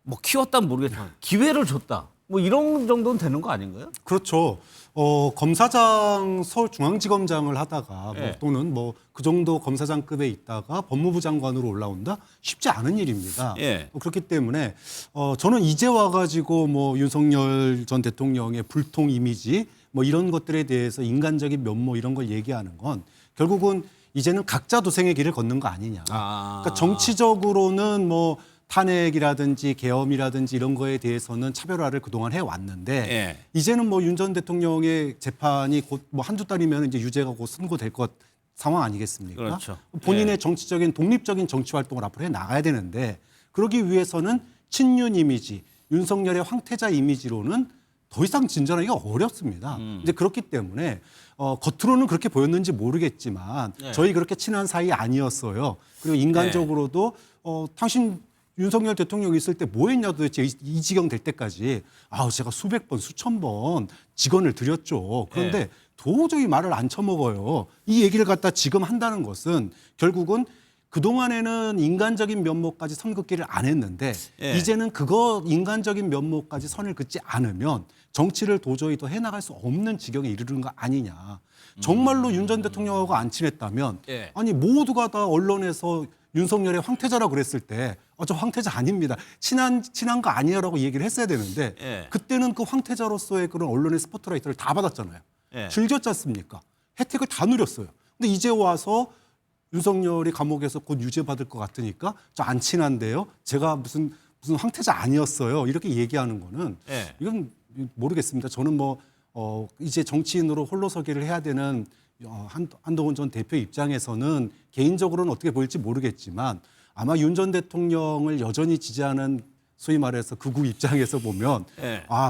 뭐 키웠다는 모르겠지만 기회를 줬다. 뭐 이런 정도는 되는 거 아닌가요? 그렇죠. 검사장 서울중앙지검장을 하다가 예. 뭐 또는 뭐 그 정도 검사장급에 있다가 법무부 장관으로 올라온다 쉽지 않은 일입니다. 예. 그렇기 때문에 저는 이제 와가지고 뭐 윤석열 전 대통령의 불통 이미지 뭐 이런 것들에 대해서 인간적인 면모 이런 걸 얘기하는 건 결국은 이제는 각자 도생의 길을 걷는 거 아니냐. 그러니까 정치적으로는 뭐 탄핵이라든지 계엄이라든지 이런 거에 대해서는 차별화를 그동안 해왔는데 예. 이제는 뭐 윤 전 대통령의 재판이 곧 뭐 한두 달이면 이제 유죄가 곧 선고될 것 상황 아니겠습니까? 그렇죠. 본인의 예. 정치적인 독립적인 정치 활동을 앞으로 해 나가야 되는데 그러기 위해서는 친윤 이미지, 윤석열의 황태자 이미지로는 더 이상 진전하기가 어렵습니다. 이제 그렇기 때문에 겉으로는 그렇게 보였는지 모르겠지만 예. 저희 그렇게 친한 사이 아니었어요. 그리고 인간적으로도 당신 윤석열 대통령이 있을 때 뭐 했냐 도대체 이 지경 될 때까지 제가 수백 번, 수천 번 직언을 드렸죠. 그런데 도저히 말을 안 쳐먹어요. 이 얘기를 갖다 지금 한다는 것은 결국은 그동안에는 인간적인 면모까지 선 긋기를 안 했는데 이제는 그거 인간적인 면모까지 선을 긋지 않으면 정치를 도저히 더 해나갈 수 없는 지경에 이르는 거 아니냐. 정말로 윤 전 대통령하고 안 친했다면 아니 모두가 다 언론에서 윤석열의 황태자라고 그랬을 때 저 황태자 아닙니다. 친한 거 아니야라고 얘기를 했어야 되는데 그때는 그 황태자로서의 그런 언론의 스포트라이트를 다 받았잖아요. 즐겼지 않습니까? 혜택을 다 누렸어요. 근데 이제 와서 윤석열이 감옥에서 곧 유죄 받을 것 같으니까 저 안 친한데요. 제가 무슨 황태자 아니었어요. 이렇게 얘기하는 거는 이건 모르겠습니다. 저는 뭐 이제 정치인으로 홀로서기를 해야 되는 한동훈 전 대표 입장에서는 개인적으로는 어떻게 보일지 모르겠지만 아마 윤 전 대통령을 여전히 지지하는 소위 말해서 극우 입장에서 보면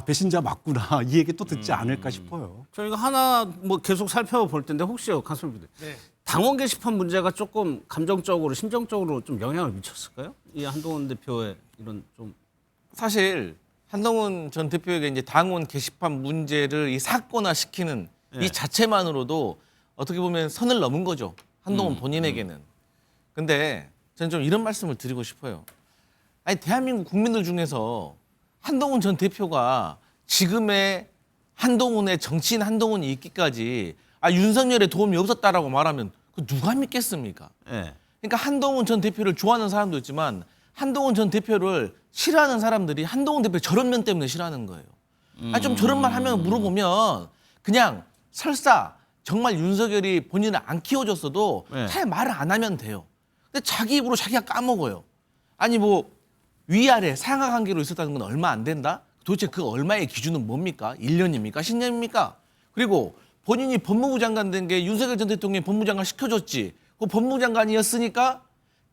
배신자 맞구나 이 얘기 또 듣지 않을까 싶어요. 저희가 하나 뭐 계속 살펴볼 텐데 혹시요, 강수민 부대 당원 게시판 문제가 조금 감정적으로, 심정적으로 좀 영향을 미쳤을까요? 이 한동훈 대표의 이런 좀 사실 한동훈 전 대표에게 이제 당원 게시판 문제를 이 사건화시키는 이 자체만으로도 어떻게 보면 선을 넘은 거죠. 한동훈 본인에게는. 근데 저는 좀 이런 말씀을 드리고 싶어요. 아니 대한민국 국민들 중에서 한동훈 전 대표가 지금의 한동훈의 정치인 한동훈이 있기까지 윤석열의 도움이 없었다라고 말하면 그 누가 믿겠습니까? 그러니까 한동훈 전 대표를 좋아하는 사람도 있지만 한동훈 전 대표를 싫어하는 사람들이 한동훈 대표 저런 면 때문에 싫어하는 거예요. 좀 저런 말 하면 물어보면 그냥 설사 정말 윤석열이 본인을 안 키워줬어도 잘 말을 안 하면 돼요. 근데 자기 입으로 자기가 까먹어요. 아니 뭐 위아래 상하 관계로 있었다는 건 얼마 안 된다? 도대체 그 얼마의 기준은 뭡니까? 1년입니까? 10년입니까? 그리고 본인이 법무부 장관 된 게 윤석열 전 대통령이 법무부 장관 시켜줬지. 그 법무부 장관이었으니까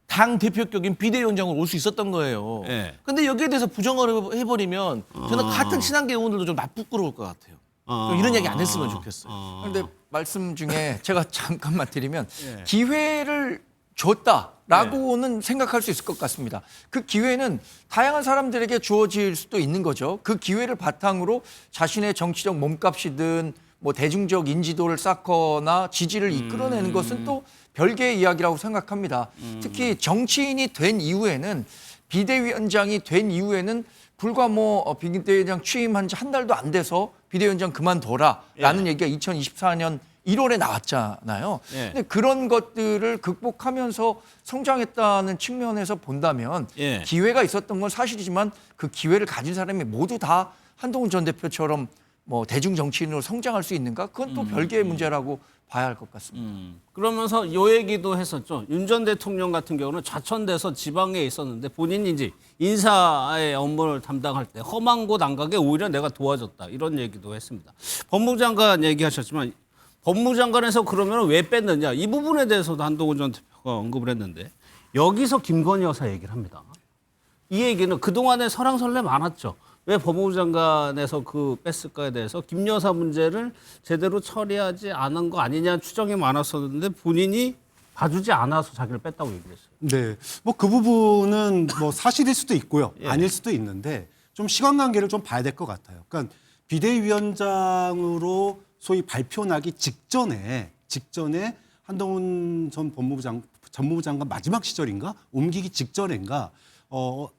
당 대표격인 비대위원장으로 올 수 있었던 거예요. 근데 여기에 대해서 부정을 해버리면 저는 같은 친한계 의원들도 좀 부끄러울 것 같아요. 좀 이런 얘기 안 했으면 좋겠어요. 그런데 말씀 중에 제가 잠깐만 드리면 기회를 줬다라고는 생각할 수 있을 것 같습니다. 그 기회는 다양한 사람들에게 주어질 수도 있는 거죠. 그 기회를 바탕으로 자신의 정치적 몸값이든 뭐 대중적 인지도를 쌓거나 지지를 이끌어내는 것은 또 별개의 이야기라고 생각합니다. 특히 정치인이 된 이후에는 비대위원장이 된 이후에는 불과 뭐 비대위원장 취임한 지 한 달도 안 돼서 비대위원장 그만둬라라는 얘기가 2024년 1월에 나왔잖아요. 근데 그런 것들을 극복하면서 성장했다는 측면에서 본다면 기회가 있었던 건 사실이지만 그 기회를 가진 사람이 모두 다 한동훈 전 대표처럼 뭐 대중 정치인으로 성장할 수 있는가? 그건 또 별개의 문제라고 봐야 할 것 같습니다. 그러면서 요 얘기도 했었죠. 윤 전 대통령 같은 경우는 좌천돼서 지방에 있었는데 본인이 이제 인사의 업무를 담당할 때 험한 곳 안 가게 오히려 내가 도와줬다. 이런 얘기도 했습니다. 법무부 장관 얘기하셨지만 법무장관에서 그러면 왜 뺐느냐. 이 부분에 대해서도 한동훈 전 대표가 언급을 했는데 여기서 김건희 여사 얘기를 합니다. 이 얘기는 그동안에 설왕설래 많았죠. 왜 법무부 장관에서 그 뺐을까에 대해서 김 여사 문제를 제대로 처리하지 않은 거 아니냐 추정이 많았었는데 본인이 봐주지 않아서 자기를 뺐다고 얘기를 했어요. 네, 뭐 그 부분은 뭐 사실일 수도 있고요, 아닐 수도 있는데 좀 시간관계를 좀 봐야 될 것 같아요. 그러니까 비대위원장으로 소위 발표 나기 직전에 한동훈 전 법무부 장관 마지막 시절인가 옮기기 직전인가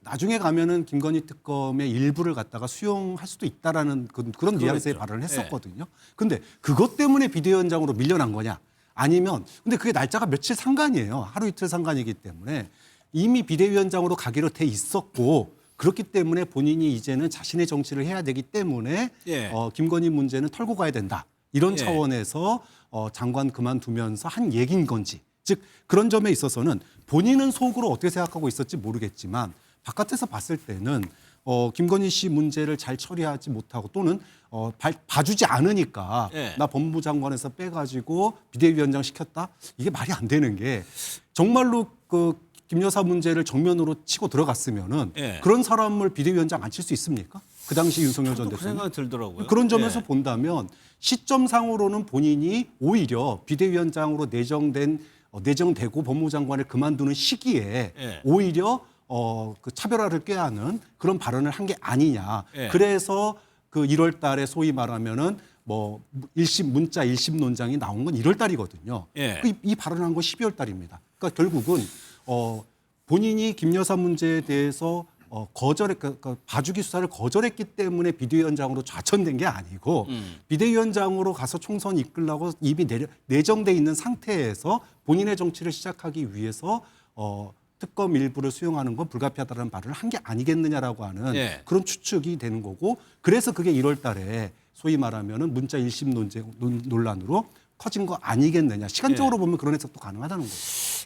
나중에 가면은 김건희 특검의 일부를 갖다가 수용할 수도 있다라는 그런 뉘앙스의 발언을 했었거든요. 근데 그것 때문에 비대위원장으로 밀려난 거냐? 아니면 근데 그게 날짜가 며칠 상관이에요. 하루 이틀 상관이기 때문에 이미 비대위원장으로 가기로 돼 있었고 그렇기 때문에 본인이 이제는 자신의 정치를 해야 되기 때문에 김건희 문제는 털고 가야 된다. 이런 차원에서 장관 그만두면서 한 얘기인 건지. 즉 그런 점에 있어서는 본인은 속으로 어떻게 생각하고 있었지 모르겠지만 바깥에서 봤을 때는 김건희 씨 문제를 잘 처리하지 못하고 또는 봐주지 않으니까 나 법무부 장관에서 빼가지고 비대위원장 시켰다? 이게 말이 안 되는 게 정말로 그 김 여사 문제를 정면으로 치고 들어갔으면은 그런 사람을 비대위원장 안 칠 수 있습니까? 그 당시 윤석열 전 대통령. 그 생각이 들더라고요. 그런 점에서 본다면 시점상으로는 본인이 오히려 비대위원장으로 내정되고 법무부 장관을 그만두는 시기에 오히려 그 차별화를 꾀하는 그런 발언을 한 게 아니냐. 그래서 그 1월 달에 소위 말하면은 뭐 문자 1심 논장이 나온 건 1월 달이거든요. 이 발언한 건 12월 달입니다. 그러니까 결국은 본인이 김 여사 문제에 대해서 봐주기 수사를 거절했기 때문에 비대위원장으로 좌천된 게 아니고 비대위원장으로 가서 총선 이끌려고 이미 내정돼 있는 상태에서 본인의 정치를 시작하기 위해서 특검 일부를 수용하는 건 불가피하다는 말을 한 게 아니겠느냐라고 하는 그런 추측이 되는 거고 그래서 그게 1월 달에 소위 말하면은 문자 1심 논란으로 커진 거 아니겠느냐. 시간적으로 보면 그런 해석도 가능하다는 거죠.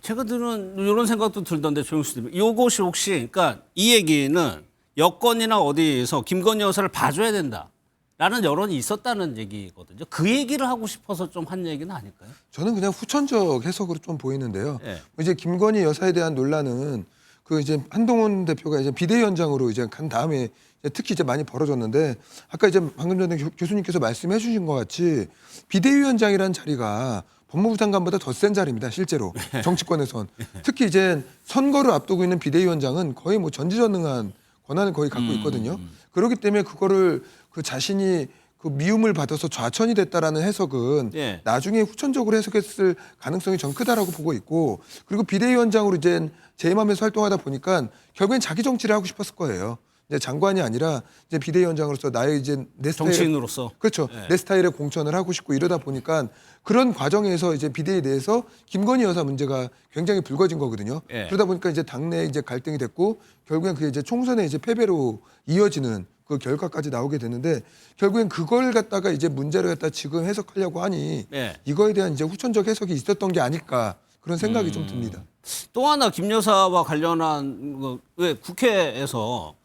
제가 들은 이런 생각도 들던데 조영수 님. 이것이 혹시 그러니까 이 얘기는 여권이나 어디에서 김건희 여사를 봐줘야 된다라는 여론이 있었다는 얘기거든요. 그 얘기를 하고 싶어서 좀 한 얘기는 아닐까요? 저는 그냥 후천적 해석으로 좀 보이는데요. 이제 김건희 여사에 대한 논란은 그 이제 한동훈 대표가 이제 비대위원장으로 이제 간 다음에 특히 이제 많이 벌어졌는데 아까 이제 방금 전에 교수님께서 말씀해 주신 것 같이 비대위원장이라는 자리가 법무부 장관보다 더 센 자리입니다. 실제로 정치권에선 특히 이제 선거를 앞두고 있는 비대위원장은 거의 뭐 전지전능한 권한을 거의 갖고 있거든요. 그렇기 때문에 그거를 그 자신이 그 미움을 받아서 좌천이 됐다라는 해석은 나중에 후천적으로 해석했을 가능성이 전 크다라고 보고 있고 그리고 비대위원장으로 이제 제2함에서 활동하다 보니까 결국엔 자기 정치를 하고 싶었을 거예요. 이제 장관이 아니라 이제 비대위원장으로서 나의 이제 내 스타일의 정치인으로서 그렇죠. 내 스타일의 공천을 하고 싶고 이러다 보니까 그런 과정에서 이제 비대위에 대해서 김건희 여사 문제가 굉장히 불거진 거거든요. 그러다 보니까 이제 당내 이제 갈등이 됐고 결국엔 그게 이제 총선의 이제 패배로 이어지는 그 결과까지 나오게 되는데 결국엔 그걸 갖다가 이제 문제를 갖다 지금 해석하려고 하니 이거에 대한 이제 후천적 해석이 있었던 게 아닐까 그런 생각이 좀 듭니다. 또 하나 김 여사와 관련한 왜 국회에서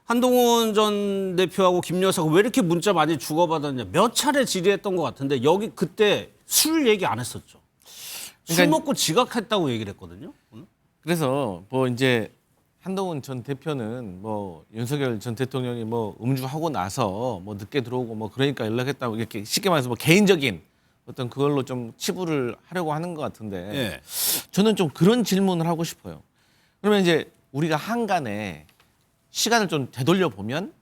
한동훈 전 대표하고 김 여사가 왜 이렇게 문자 많이 주고받았냐 몇 차례 질의했던 것 같은데 여기 그때 술 얘기 안 했었죠. 술 먹고 지각했다고 얘기를 했거든요. 그래서 뭐 이제 한동훈 전 대표는 뭐 윤석열 전 대통령이 뭐 음주하고 나서 뭐 늦게 들어오고 뭐 그러니까 연락했다고 이렇게 쉽게 말해서 뭐 개인적인 어떤 그걸로 좀 치부를 하려고 하는 것 같은데 저는 좀 그런 질문을 하고 싶어요. 그러면 이제 우리가 한간에 시간을 좀 되돌려 보면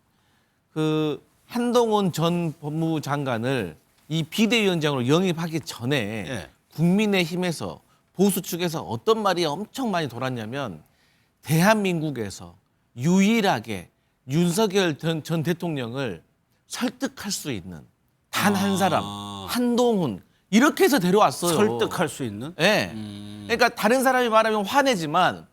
그 한동훈 전 법무부 장관을 이 비대위원장으로 영입하기 전에 예. 국민의힘에서 보수 측에서 어떤 말이 엄청 많이 돌았냐면 대한민국에서 유일하게 윤석열 전 대통령을 설득할 수 있는 단 한 사람, 한동훈 이렇게 해서 데려왔어요. 설득할 수 있는? 네. 그러니까 다른 사람이 말하면 화내지만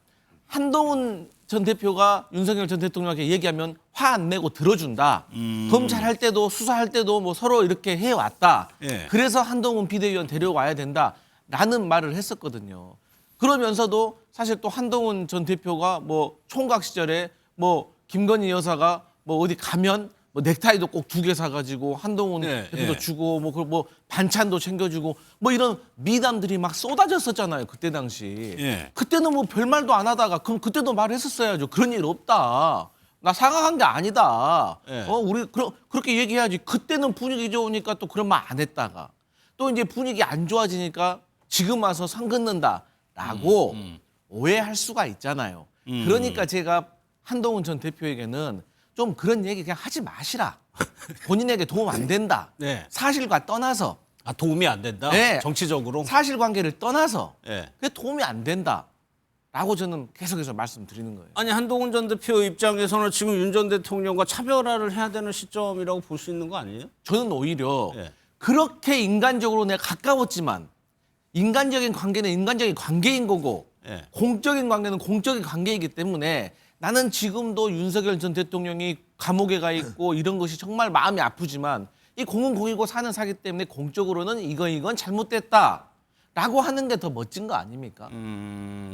한동훈 전 대표가 윤석열 전 대통령에게 얘기하면 화 안 내고 들어준다. 검찰할 때도 수사할 때도 뭐 서로 이렇게 해왔다. 예. 그래서 한동훈 비대위원 데려와야 된다라는 말을 했었거든요. 그러면서도 사실 또 한동훈 전 대표가 뭐 총각 시절에 뭐 김건희 여사가 뭐 어디 가면 뭐 넥타이도 꼭 2개 사가지고 한동훈 예, 대표도 예. 주고 뭐 반찬도 챙겨주고 뭐 이런 미담들이 막 쏟아졌었잖아요. 그때 당시. 예. 그때는 뭐 별말도 안 하다가 그럼 그때도 말했었어야죠. 그런 일 없다. 나 사과한 게 아니다. 예. 우리 그렇게 얘기해야지. 그때는 분위기 좋으니까 또 그런 말 안 했다가 또 이제 분위기 안 좋아지니까 지금 와서 선 긋는다라고 오해할 수가 있잖아요. 그러니까 제가 한동훈 전 대표에게는 좀 그런 얘기 그냥 하지 마시라. 본인에게 도움 안 된다. 네. 사실과 떠나서. 아, 도움이 안 된다? 네. 정치적으로? 사실관계를 떠나서 예. 그게 도움이 안 된다라고 저는 계속해서 말씀드리는 거예요. 아니, 한동훈 전 대표 입장에서는 지금 윤 전 대통령과 차별화를 해야 되는 시점이라고 볼 수 있는 거 아니에요? 저는 오히려 예. 그렇게 인간적으로 내가 가까웠지만 인간적인 관계는 인간적인 관계인 거고 예. 공적인 관계는 공적인 관계이기 때문에 나는 지금도 윤석열 전 대통령이 감옥에 가 있고 이런 것이 정말 마음이 아프지만 이 공은 공이고 사는 사기 때문에 공적으로는 이건 잘못됐다라고 하는 게 더 멋진 거 아닙니까?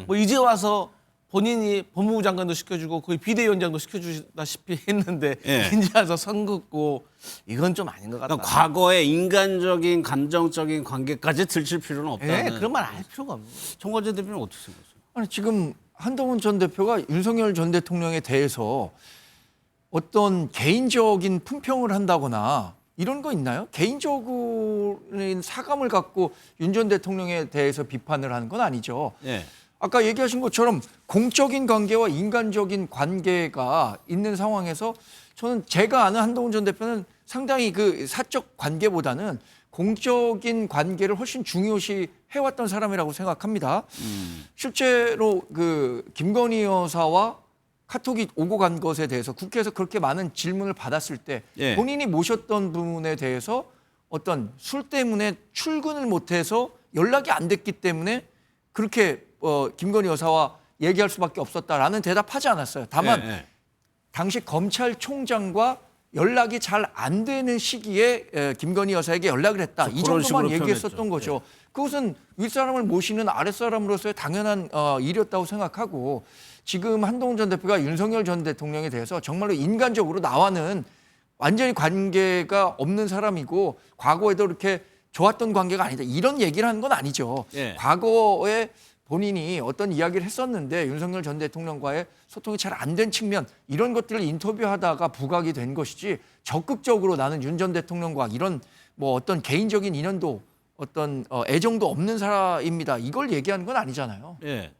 뭐 이제 와서 본인이 법무부 장관도 시켜주고 거의 비대위원장도 시켜주다시피 했는데 예. 이제 와서 선 긋고 이건 좀 아닌 것 같다. 그러니까 과거의 인간적인, 감정적인 관계까지 들칠 필요는 없다는. 네, 그런 말 할 필요가 없는 거예요. 정관재 대표는 어떻게 생각하세요? 아니 지금 한동훈 전 대표가 윤석열 전 대통령에 대해서 어떤 개인적인 품평을 한다거나 이런 거 있나요? 개인적인 사감을 갖고 윤 전 대통령에 대해서 비판을 하는 건 아니죠. 예. 아까 얘기하신 것처럼 공적인 관계와 인간적인 관계가 있는 상황에서 저는 제가 아는 한동훈 전 대표는 상당히 그 사적 관계보다는 공적인 관계를 훨씬 중요시 해왔던 사람이라고 생각합니다. 실제로 그 김건희 여사와 카톡이 오고 간 것에 대해서 국회에서 그렇게 많은 질문을 받았을 때 예. 본인이 모셨던 분에 대해서 어떤 술 때문에 출근을 못해서 연락이 안 됐기 때문에 그렇게 김건희 여사와 얘기할 수밖에 없었다라는 대답하지 않았어요. 다만 예. 당시 검찰총장과 연락이 잘 안 되는 시기에 김건희 여사에게 연락을 했다. 이 그런 정도만 식으로 얘기했었던 표현했죠. 거죠. 그것은 윗사람을 모시는 아랫사람으로서의 당연한 일이었다고 생각하고 지금 한동훈 전 대표가 윤석열 전 대통령에 대해서 정말로 인간적으로 나와는 완전히 관계가 없는 사람이고 과거에도 이렇게 좋았던 관계가 아니다. 이런 얘기를 하는 건 아니죠. 예. 과거에 본인이 어떤 이야기를 했었는데 윤석열 전 대통령과의 소통이 잘 안 된 측면 이런 것들을 인터뷰하다가 부각이 된 것이지 적극적으로 나는 윤 전 대통령과 이런 뭐 어떤 개인적인 인연도 어떤 애정도 없는 사람입니다. 이걸 얘기하는 건 아니잖아요. 예.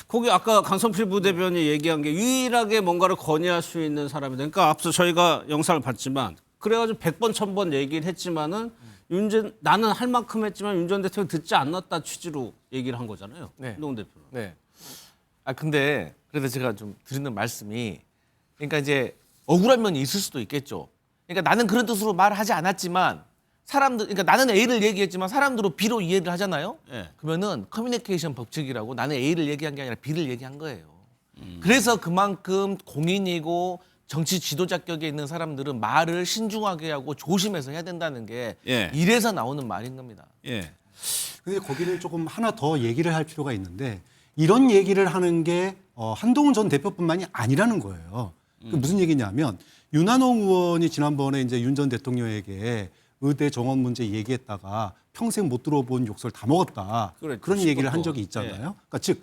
거기 아까 강성필 부대변이 얘기한 게 유일하게 뭔가를 건의할 수 있는 사람이다. 그러니까 앞서 저희가 영상을 봤지만 그래가지고 100번, 1000번 얘기를 했지만은 나는 할 만큼 했지만 윤 전 대통령 듣지 않았다 취지로 얘기를 한 거잖아요. 네. 한동훈 대표는. 네. 근데 그래서 제가 좀 드리는 말씀이 그러니까 이제 억울한 면이 있을 수도 있겠죠. 그러니까 나는 그런 뜻으로 말하지 않았지만 사람들 그러니까 나는 A를 얘기했지만 사람들은 B로 이해를 하잖아요. 예. 그러면은 커뮤니케이션 법칙이라고 나는 A를 얘기한 게 아니라 B를 얘기한 거예요. 그래서 그만큼 공인이고 정치 지도자격에 있는 사람들은 말을 신중하게 하고 조심해서 해야 된다는 게 예. 이래서 나오는 말인 겁니다. 예. 근데 거기는 조금 하나 더 얘기를 할 필요가 있는데 이런 얘기를 하는 게 한동훈 전 대표뿐만이 아니라는 거예요. 그 무슨 얘기냐면 윤한홍 의원이 지난번에 이제 윤 전 대통령에게 의대 정원 문제 얘기했다가 평생 못 들어본 욕설 다 먹었다. 그렇죠. 그런 얘기를 한 적이 있잖아요. 그러니까 즉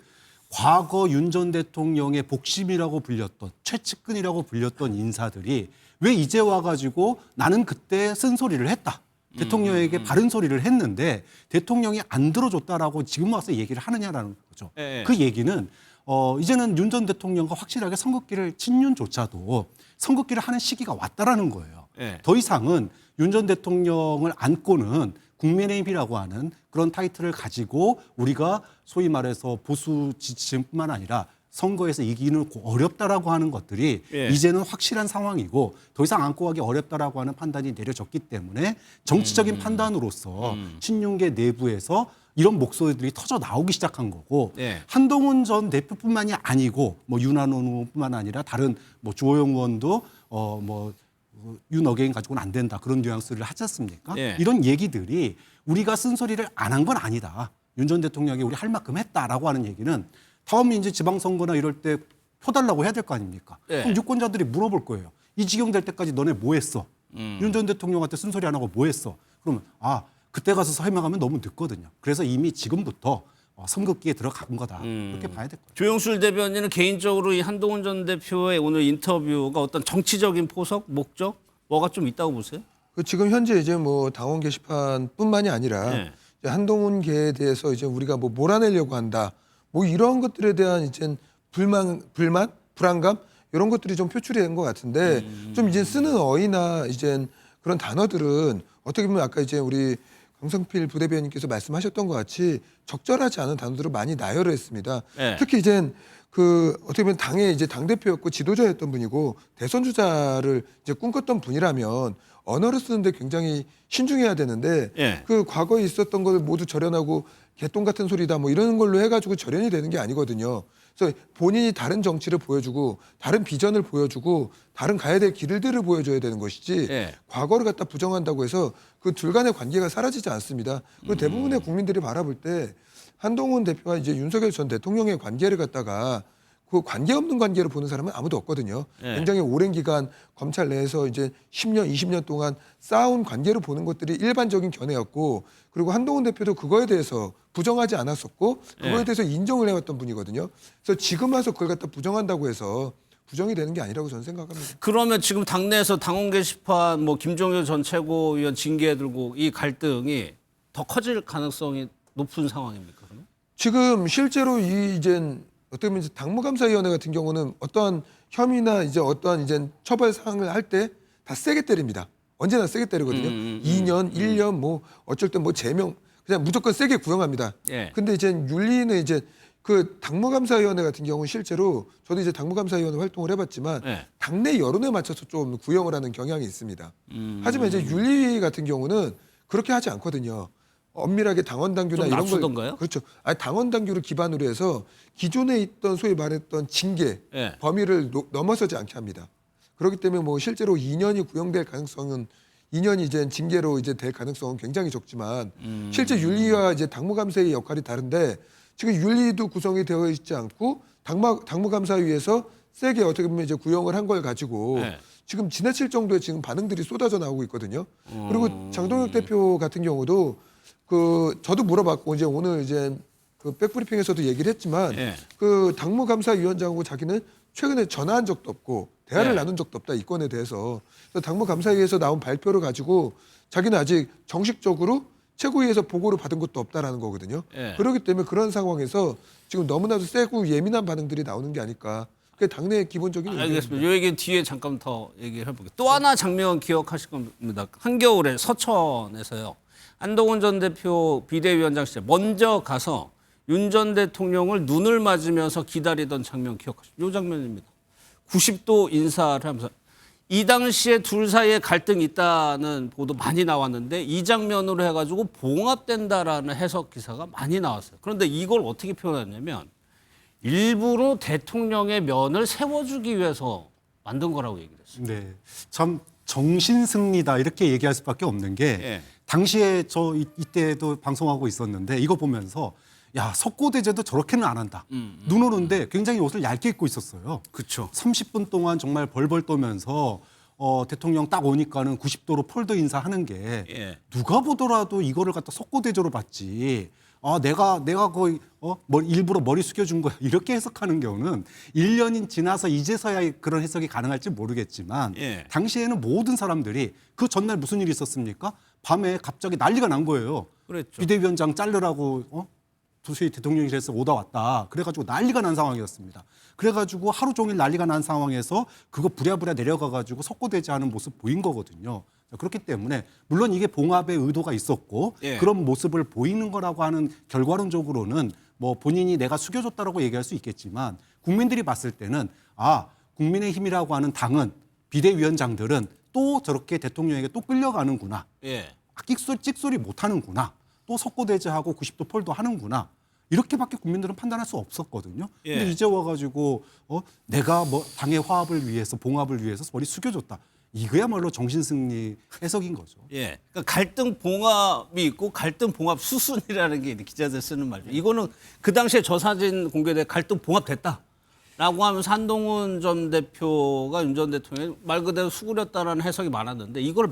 과거 윤 전 대통령의 복심이라고 불렸던 최측근이라고 불렸던 인사들이 왜 이제 와가지고 나는 그때 쓴소리를 했다. 대통령에게 바른 소리를 했는데 대통령이 안 들어줬다라고 지금 와서 얘기를 하느냐라는 거죠. 예. 그 얘기는 이제는 윤 전 대통령과 확실하게 선긋기를 친윤조차도 선긋기를 하는 시기가 왔다라는 거예요. 예. 더 이상은 윤 전 대통령을 안고는 국민의힘이라고 하는 그런 타이틀을 가지고 우리가 소위 말해서 보수 지지층뿐만 아니라 선거에서 이기는 어렵다라고 하는 것들이 예. 이제는 확실한 상황이고 더 이상 안고 가기 어렵다라고 하는 판단이 내려졌기 때문에 정치적인 판단으로서 친윤계 내부에서 이런 목소리들이 터져 나오기 시작한 거고 예. 한동훈 전 대표뿐만이 아니고 뭐 윤한원 의원뿐만 아니라 다른 뭐 주호영 의원도 윤어게인 가지고는 안 된다 그런 뉘앙스를 하지 않습니까? 예. 이런 얘기들이 우리가 쓴소리를 안 한 건 아니다. 윤 전 대통령이 우리 할 만큼 했다라고 하는 얘기는 다음 이제 지방선거나 이럴 때 펴달라고 해야 될 거 아닙니까? 예. 그럼 유권자들이 물어볼 거예요. 이 지경 될 때까지 너네 뭐 했어? 윤 전 대통령한테 쓴소리 안 하고 뭐 했어? 그러면 그때 가서 설명하면 너무 늦거든요. 그래서 이미 지금부터 선긋기에 들어간 거다. 그렇게 봐야 될 거예요. 조영술 대변인은 개인적으로 이 한동훈 전 대표의 오늘 인터뷰가 어떤 정치적인 포석, 목적, 뭐가 좀 있다고 보세요? 지금 현재 이제 뭐 당원 게시판뿐만이 아니라 네. 이제 한동훈계에 대해서 이제 우리가 뭐 몰아내려고 한다. 뭐 이런 것들에 대한 이제 불만, 불안감 이런 것들이 좀 표출이 된 것 같은데 좀 이제 쓰는 어휘나 이제 그런 단어들은 어떻게 보면 아까 이제 우리 강성필 부대변인께서 말씀하셨던 것 같이 적절하지 않은 단어들을 많이 나열을 했습니다. 네. 특히 이제 어떻게 보면 당의 이제 당대표였고 지도자였던 분이고 대선 주자를 이제 꿈꿨던 분이라면 언어를 쓰는데 굉장히 신중해야 되는데 예. 과거에 있었던 것을 모두 절연하고 개똥 같은 소리다 뭐 이런 걸로 해가지고 절연이 되는 게 아니거든요. 그래서 본인이 다른 정치를 보여주고 다른 비전을 보여주고 다른 가야 될 길들을 보여줘야 되는 것이지 예. 과거를 갖다 부정한다고 해서 그 둘 간의 관계가 사라지지 않습니다. 그리고 대부분의 국민들이 바라볼 때 한동훈 대표와 이제 윤석열 전 대통령의 관계를 갖다가 그 관계 없는 관계로 보는 사람은 아무도 없거든요. 예. 굉장히 오랜 기간 검찰 내에서 이제 10년, 20년 동안 쌓아온 관계로 보는 것들이 일반적인 견해였고 그리고 한동훈 대표도 그거에 대해서 부정하지 않았었고 그거에 예. 대해서 인정을 해왔던 분이거든요. 그래서 지금 와서 그걸 갖다 부정한다고 해서 부정이 되는 게 아니라고 저는 생각합니다. 그러면 지금 당내에서 당원 게시판 뭐 김종효 전 최고위원 징계 들고 이 갈등이 더 커질 가능성이 높은 상황입니까? 그러면? 지금 실제로 이제 어떻게 보면 이제 당무감사위원회 같은 경우는 어떠한 혐의나 이제 어떠한 이제 처벌 사항을 할 때 다 세게 때립니다. 언제나 세게 때리거든요. 2년, 1년 뭐 어쩔 땐 뭐 제명 그냥 무조건 세게 구형합니다. 예. 근데 이제 윤리는 이제 그 당무감사위원회 같은 경우는 실제로 저도 이제 당무감사위원회 활동을 해봤지만 예. 당내 여론에 맞춰서 좀 구형을 하는 경향이 있습니다. 하지만 이제 윤리 같은 경우는 그렇게 하지 않거든요. 엄밀하게 당원 당규나 좀 이런 낮추던가요? 걸 그렇죠. 당원 당규를 기반으로 해서 기존에 있던 소위 말했던 징계 예. 범위를 넘어서지 않게 합니다. 그렇기 때문에 뭐 실제로 2년이 구형될 가능성은 2년이 이제 징계로 이제 될 가능성은 굉장히 적지만 실제 윤리와 이제 당무감사의 역할이 다른데 지금 윤리도 구성이 되어 있지 않고 당무감사위에서 세게 어떻게 보면 이제 구형을 한 걸 가지고 네. 지금 지나칠 정도의 지금 반응들이 쏟아져 나오고 있거든요. 그리고 장동혁 대표 같은 경우도 저도 물어봤고 이제 오늘 이제 백브리핑에서도 얘기를 했지만 예. 당무감사위원장하고 자기는 최근에 전화한 적도 없고 대화를 네. 나눈 적도 없다 이 건에 대해서. 그래서 당무감사위에서 나온 발표를 가지고 자기는 아직 정식적으로 최고위에서 보고를 받은 것도 없다라는 거거든요. 예. 그렇기 때문에 그런 상황에서 지금 너무나도 세고 예민한 반응들이 나오는 게 아닐까. 그게 당내의 기본적인 알겠습니다. 이 얘기는 뒤에 잠깐 더 얘기를 해볼게요. 또 하나 장면 기억하실 겁니다. 한겨울에 서천에서요. 한동훈 전 대표 비대위원장 시절 먼저 가서 윤 전 대통령을 눈을 맞으면서 기다리던 장면 기억하시죠? 이 장면입니다. 90도 인사를 하면서 이 당시에 둘 사이에 갈등이 있다는 보도 많이 나왔는데 이 장면으로 해가지고 봉합된다라는 해석 기사가 많이 나왔어요. 그런데 이걸 어떻게 표현했냐면 일부러 대통령의 면을 세워주기 위해서 만든 거라고 얘기를 했어요. 네, 참 정신승리다 이렇게 얘기할 수밖에 없는 게 예. 당시에 저 이때도 방송하고 있었는데 이거 보면서 야 석고대제도 저렇게는 안 한다. 눈 오는데 굉장히 옷을 얇게 입고 있었어요. 그렇죠. 30분 동안 정말 벌벌 떠면서 대통령 딱 오니까는 90도로 폴더 인사하는 게 예. 누가 보더라도 이거를 갖다 석고대제로 봤지. 내가 거의 일부러 머리 숙여준 거야 이렇게 해석하는 경우는 1년이 지나서 이제서야 그런 해석이 가능할지 모르겠지만 예. 당시에는 모든 사람들이 그 전날 무슨 일이 있었습니까? 밤에 갑자기 난리가 난 거예요. 그랬죠. 비대위원장 자르라고 도저히 대통령실에서 오다 왔다. 그래가지고 난리가 난 상황이었습니다. 그래가지고 하루 종일 난리가 난 상황에서 그거 부랴부랴 내려가가지고 석고되지 않은 모습 보인 거거든요. 그렇기 때문에 물론 이게 봉합의 의도가 있었고 예. 그런 모습을 보이는 거라고 하는 결과론적으로는 뭐 본인이 내가 숙여줬다라고 얘기할 수 있겠지만 국민들이 봤을 때는 국민의힘이라고 하는 당은 비대위원장들은 또 저렇게 대통령에게 또 끌려가는구나. 예. 찍소리 못하는구나. 또 석고대죄하고 90도 폴도 하는구나. 이렇게밖에 국민들은 판단할 수 없었거든요. 예. 근데 이제 와가지고 내가 뭐 당의 화합을 위해서 봉합을 위해서 머리 숙여줬다. 이거야말로 정신승리 해석인 거죠. 예. 그러니까 갈등 봉합이 있고 갈등 봉합 수순이라는 게 기자들 쓰는 말이죠. 이거는 그 당시에 저 사진 공개돼 갈등 봉합됐다. 라고 하면서 한동훈 전 대표가 윤 전 대통령이 말 그대로 수그렸다라는 해석이 많았는데 이걸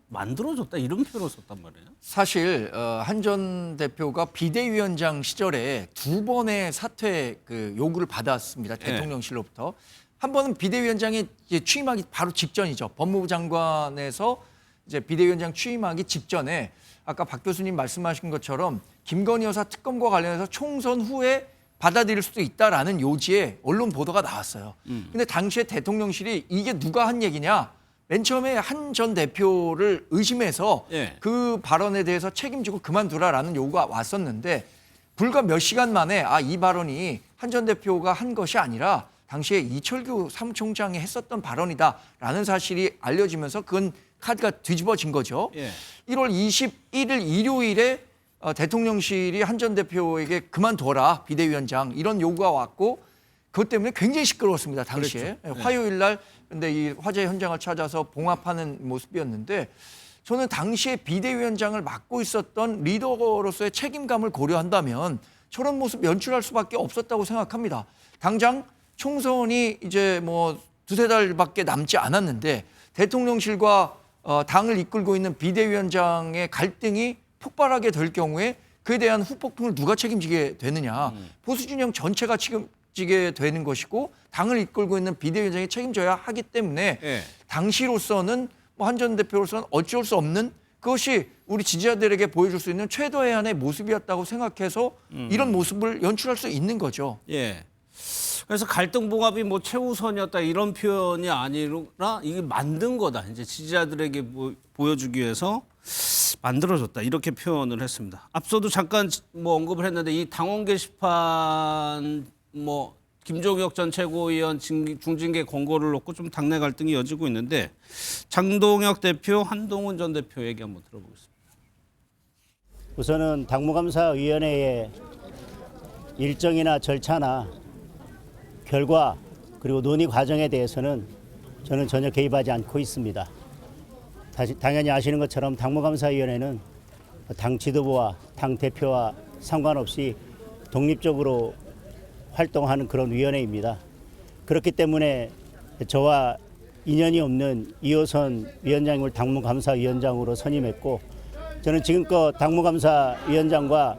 만들어줬다 이런 표현을 썼단 말이에요. 사실 한 전 대표가 비대위원장 시절에 2번의 사퇴 요구를 받았습니다. 대통령실로부터. 한 번은 비대위원장이 이제 취임하기 바로 직전이죠. 법무부 장관에서 이제 비대위원장 취임하기 직전에 아까 박 교수님 말씀하신 것처럼 김건희 여사 특검과 관련해서 총선 후에 받아들일 수도 있다라는 요지의 언론 보도가 나왔어요. 근데 당시에 대통령실이 이게 누가 한 얘기냐? 맨 처음에 한 전 대표를 의심해서 그 발언에 대해서 책임지고 그만두라라는 요구가 왔었는데 불과 몇 시간 만에 이 발언이 한 전 대표가 한 것이 아니라 당시에 이철규 사무총장이 했었던 발언이다라는 사실이 알려지면서 그건 카드가 뒤집어진 거죠. 1월 21일 일요일에 대통령실이 한 전 대표에게 그만둬라 비대위원장 이런 요구가 왔고 그것 때문에 굉장히 시끄러웠습니다. 당시에. 그렇죠. 화요일 날 근데 이 화재 현장을 찾아서 봉합하는 모습이었는데 저는 당시에 비대위원장을 맡고 있었던 리더로서의 책임감을 고려한다면 저런 모습 연출할 수밖에 없었다고 생각합니다. 당장 총선이 이제 뭐 두세 달밖에 남지 않았는데 대통령실과 당을 이끌고 있는 비대위원장의 갈등이 폭발하게 될 경우에 그에 대한 후폭풍을 누가 책임지게 되느냐. 보수진영 전체가 책임지게 되는 것이고 당을 이끌고 있는 비대위원장이 책임져야 하기 때문에 당시로서는 한 전 대표로서는 어쩔 수 없는 그것이 우리 지지자들에게 보여줄 수 있는 최대한의 모습이었다고 생각해서 이런 모습을 연출할 수 있는 거죠. 예. 그래서 갈등 봉합이 뭐 최우선이었다 이런 표현이 아니라 이게 만든 거다. 이제 지지자들에게 보여주기 위해서 만들어줬다 이렇게 표현을 했습니다. 앞서도 잠깐 뭐 언급을 했는데 이 당원 게시판 뭐 김종혁 전 최고위원 중징계 권고를 놓고 좀 당내 갈등이 이어지고 있는데 장동혁 대표, 한동훈 전 대표 얘기 한번 들어보겠습니다. 우선은 당무감사위원회의 일정이나 절차나 결과 그리고 논의 과정에 대해서는 저는 전혀 개입하지 않고 있습니다. 당연히 아시는 것처럼 당무감사위원회는 당 지도부와 당 대표와 상관없이 독립적으로 활동하는 그런 위원회입니다. 그렇기 때문에 저와 인연이 없는 이호선 위원장님을 당무감사위원장으로 선임했고 저는 지금껏 당무감사위원장과